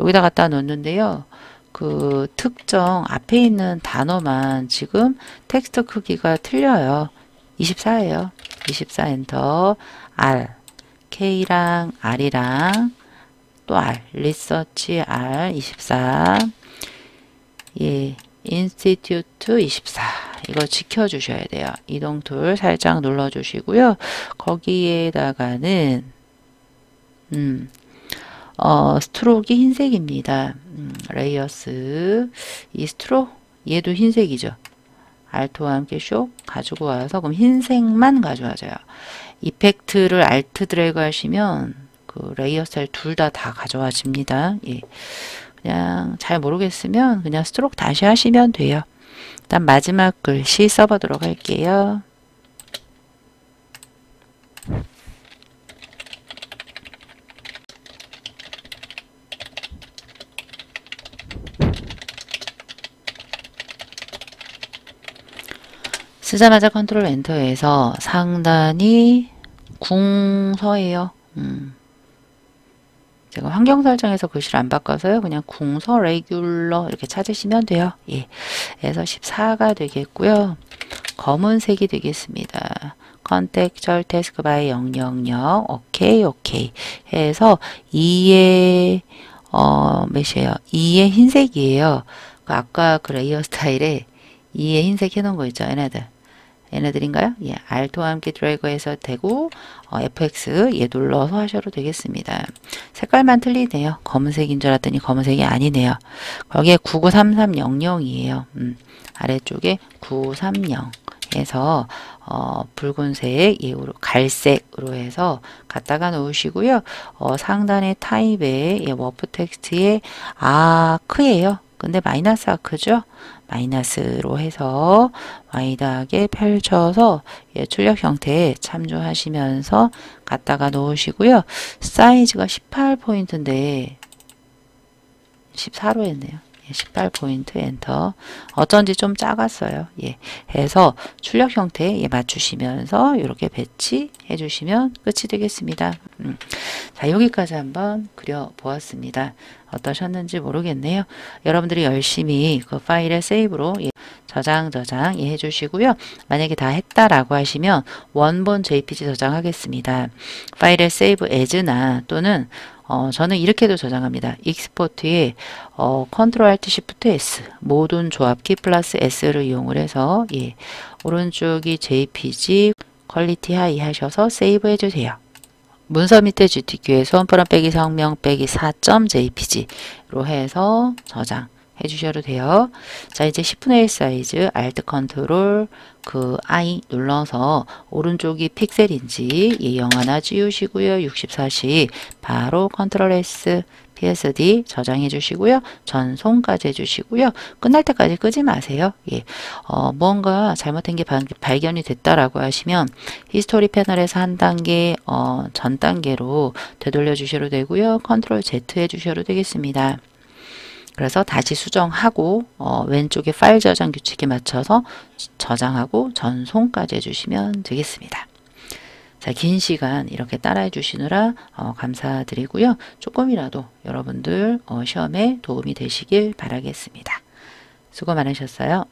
Speaker 1: 여기다 갖다 놓는데요. 그 특정 앞에 있는 단어만 지금 텍스트 크기가 틀려요. 24예요. 24 엔터 R K랑 R이랑 또 R 리서치 R 24 인스티튜트 24 이거 지켜주셔야 돼요. 이동 툴 살짝 눌러주시고요. 거기에다가는 스트로크가 흰색입니다. 레이어스 이 스트로크 얘도 흰색이죠. 알트와 함께 쇼 가지고 와서 그럼 흰색만 가져와줘요. 이펙트를 알트 드래그 하시면 그 레이어 스타일 둘 다 가져와집니다. 그냥 잘 모르겠으면 그냥 스트로크 다시 하시면 돼요. 일단 마지막 글씨 써보도록 할게요. 쓰자마자 컨트롤 엔터에서 상단이 궁서예요. 제가 환경 설정에서 글씨를 안 바꿔서요. 그냥 궁서 레귤러 이렇게 찾으시면 돼요. 그래서 14가 되겠고요. 검은색이 되겠습니다. 컨텍츄얼 태스크 바이 000 오케이 해서 2의 몇이에요? 2의 흰색이에요. 아까 그 레이어 스타일에 2의 흰색 해놓은 거 있죠. 얘네들인가요? Alt와 함께 드래그해서 되고 FX 눌러서 하셔도 되겠습니다. 색깔만 틀리네요. 검은색인 줄 알았더니 검은색이 아니네요. 거기에 993300이에요. 아래쪽에 930 해서 붉은색, 갈색으로 해서 갖다가 놓으시고요. 상단의 타입에 워프 텍스트에 아크예요. 근데 마이너스 아크죠? 마이너스로 해서 와이드하게 펼쳐서 출력 형태에 참조하시면서 갖다가 놓으시고요. 사이즈가 18포인트인데 14로 했네요. 18포인트 엔터. 어쩐지 좀 작았어요. 해서 출력 형태에 맞추시면서 이렇게 배치해 주시면 끝이 되겠습니다. 자, 여기까지 한번 그려보았습니다. 어떠셨는지 모르겠네요. 여러분들이 열심히 그 파일의 세이브로 저장 해주시고요. 만약에 다 했다라고 하시면 원본 JPG 저장하겠습니다. 파일의 세이브 as나 또는 저는 이렇게도 저장합니다. 익스포트에 컨트롤 알트 시프트 S 모든 조합키 플러스 S를 이용을 해서 오른쪽이 JPG 퀄리티 하이 하셔서 세이브 해주세요. 문서 밑에 GTQ에 수험프럼 빼기 성명 빼기 4.jpg로 해서 저장 해주셔도 돼요. 자, 이제 10분의 1 사이즈 Alt 컨트롤 I 눌러서 오른쪽이 픽셀인지 이 0 하나 지우시고요. 64시 바로 컨트롤 S PSD 저장해 주시고요. 전송까지 해주시고요. 끝날 때까지 끄지 마세요. 예. 무언가 잘못된 게 발견이 됐다라고 하시면 히스토리 패널에서 한 단계 전 단계로 되돌려 주셔도 되고요. 컨트롤 Z 해주셔도 되겠습니다. 그래서 다시 수정하고 왼쪽에 파일 저장 규칙에 맞춰서 저장하고 전송까지 해주시면 되겠습니다. 자, 긴 시간 이렇게 따라해 주시느라 감사드리고요. 조금이라도 여러분들 시험에 도움이 되시길 바라겠습니다. 수고 많으셨어요.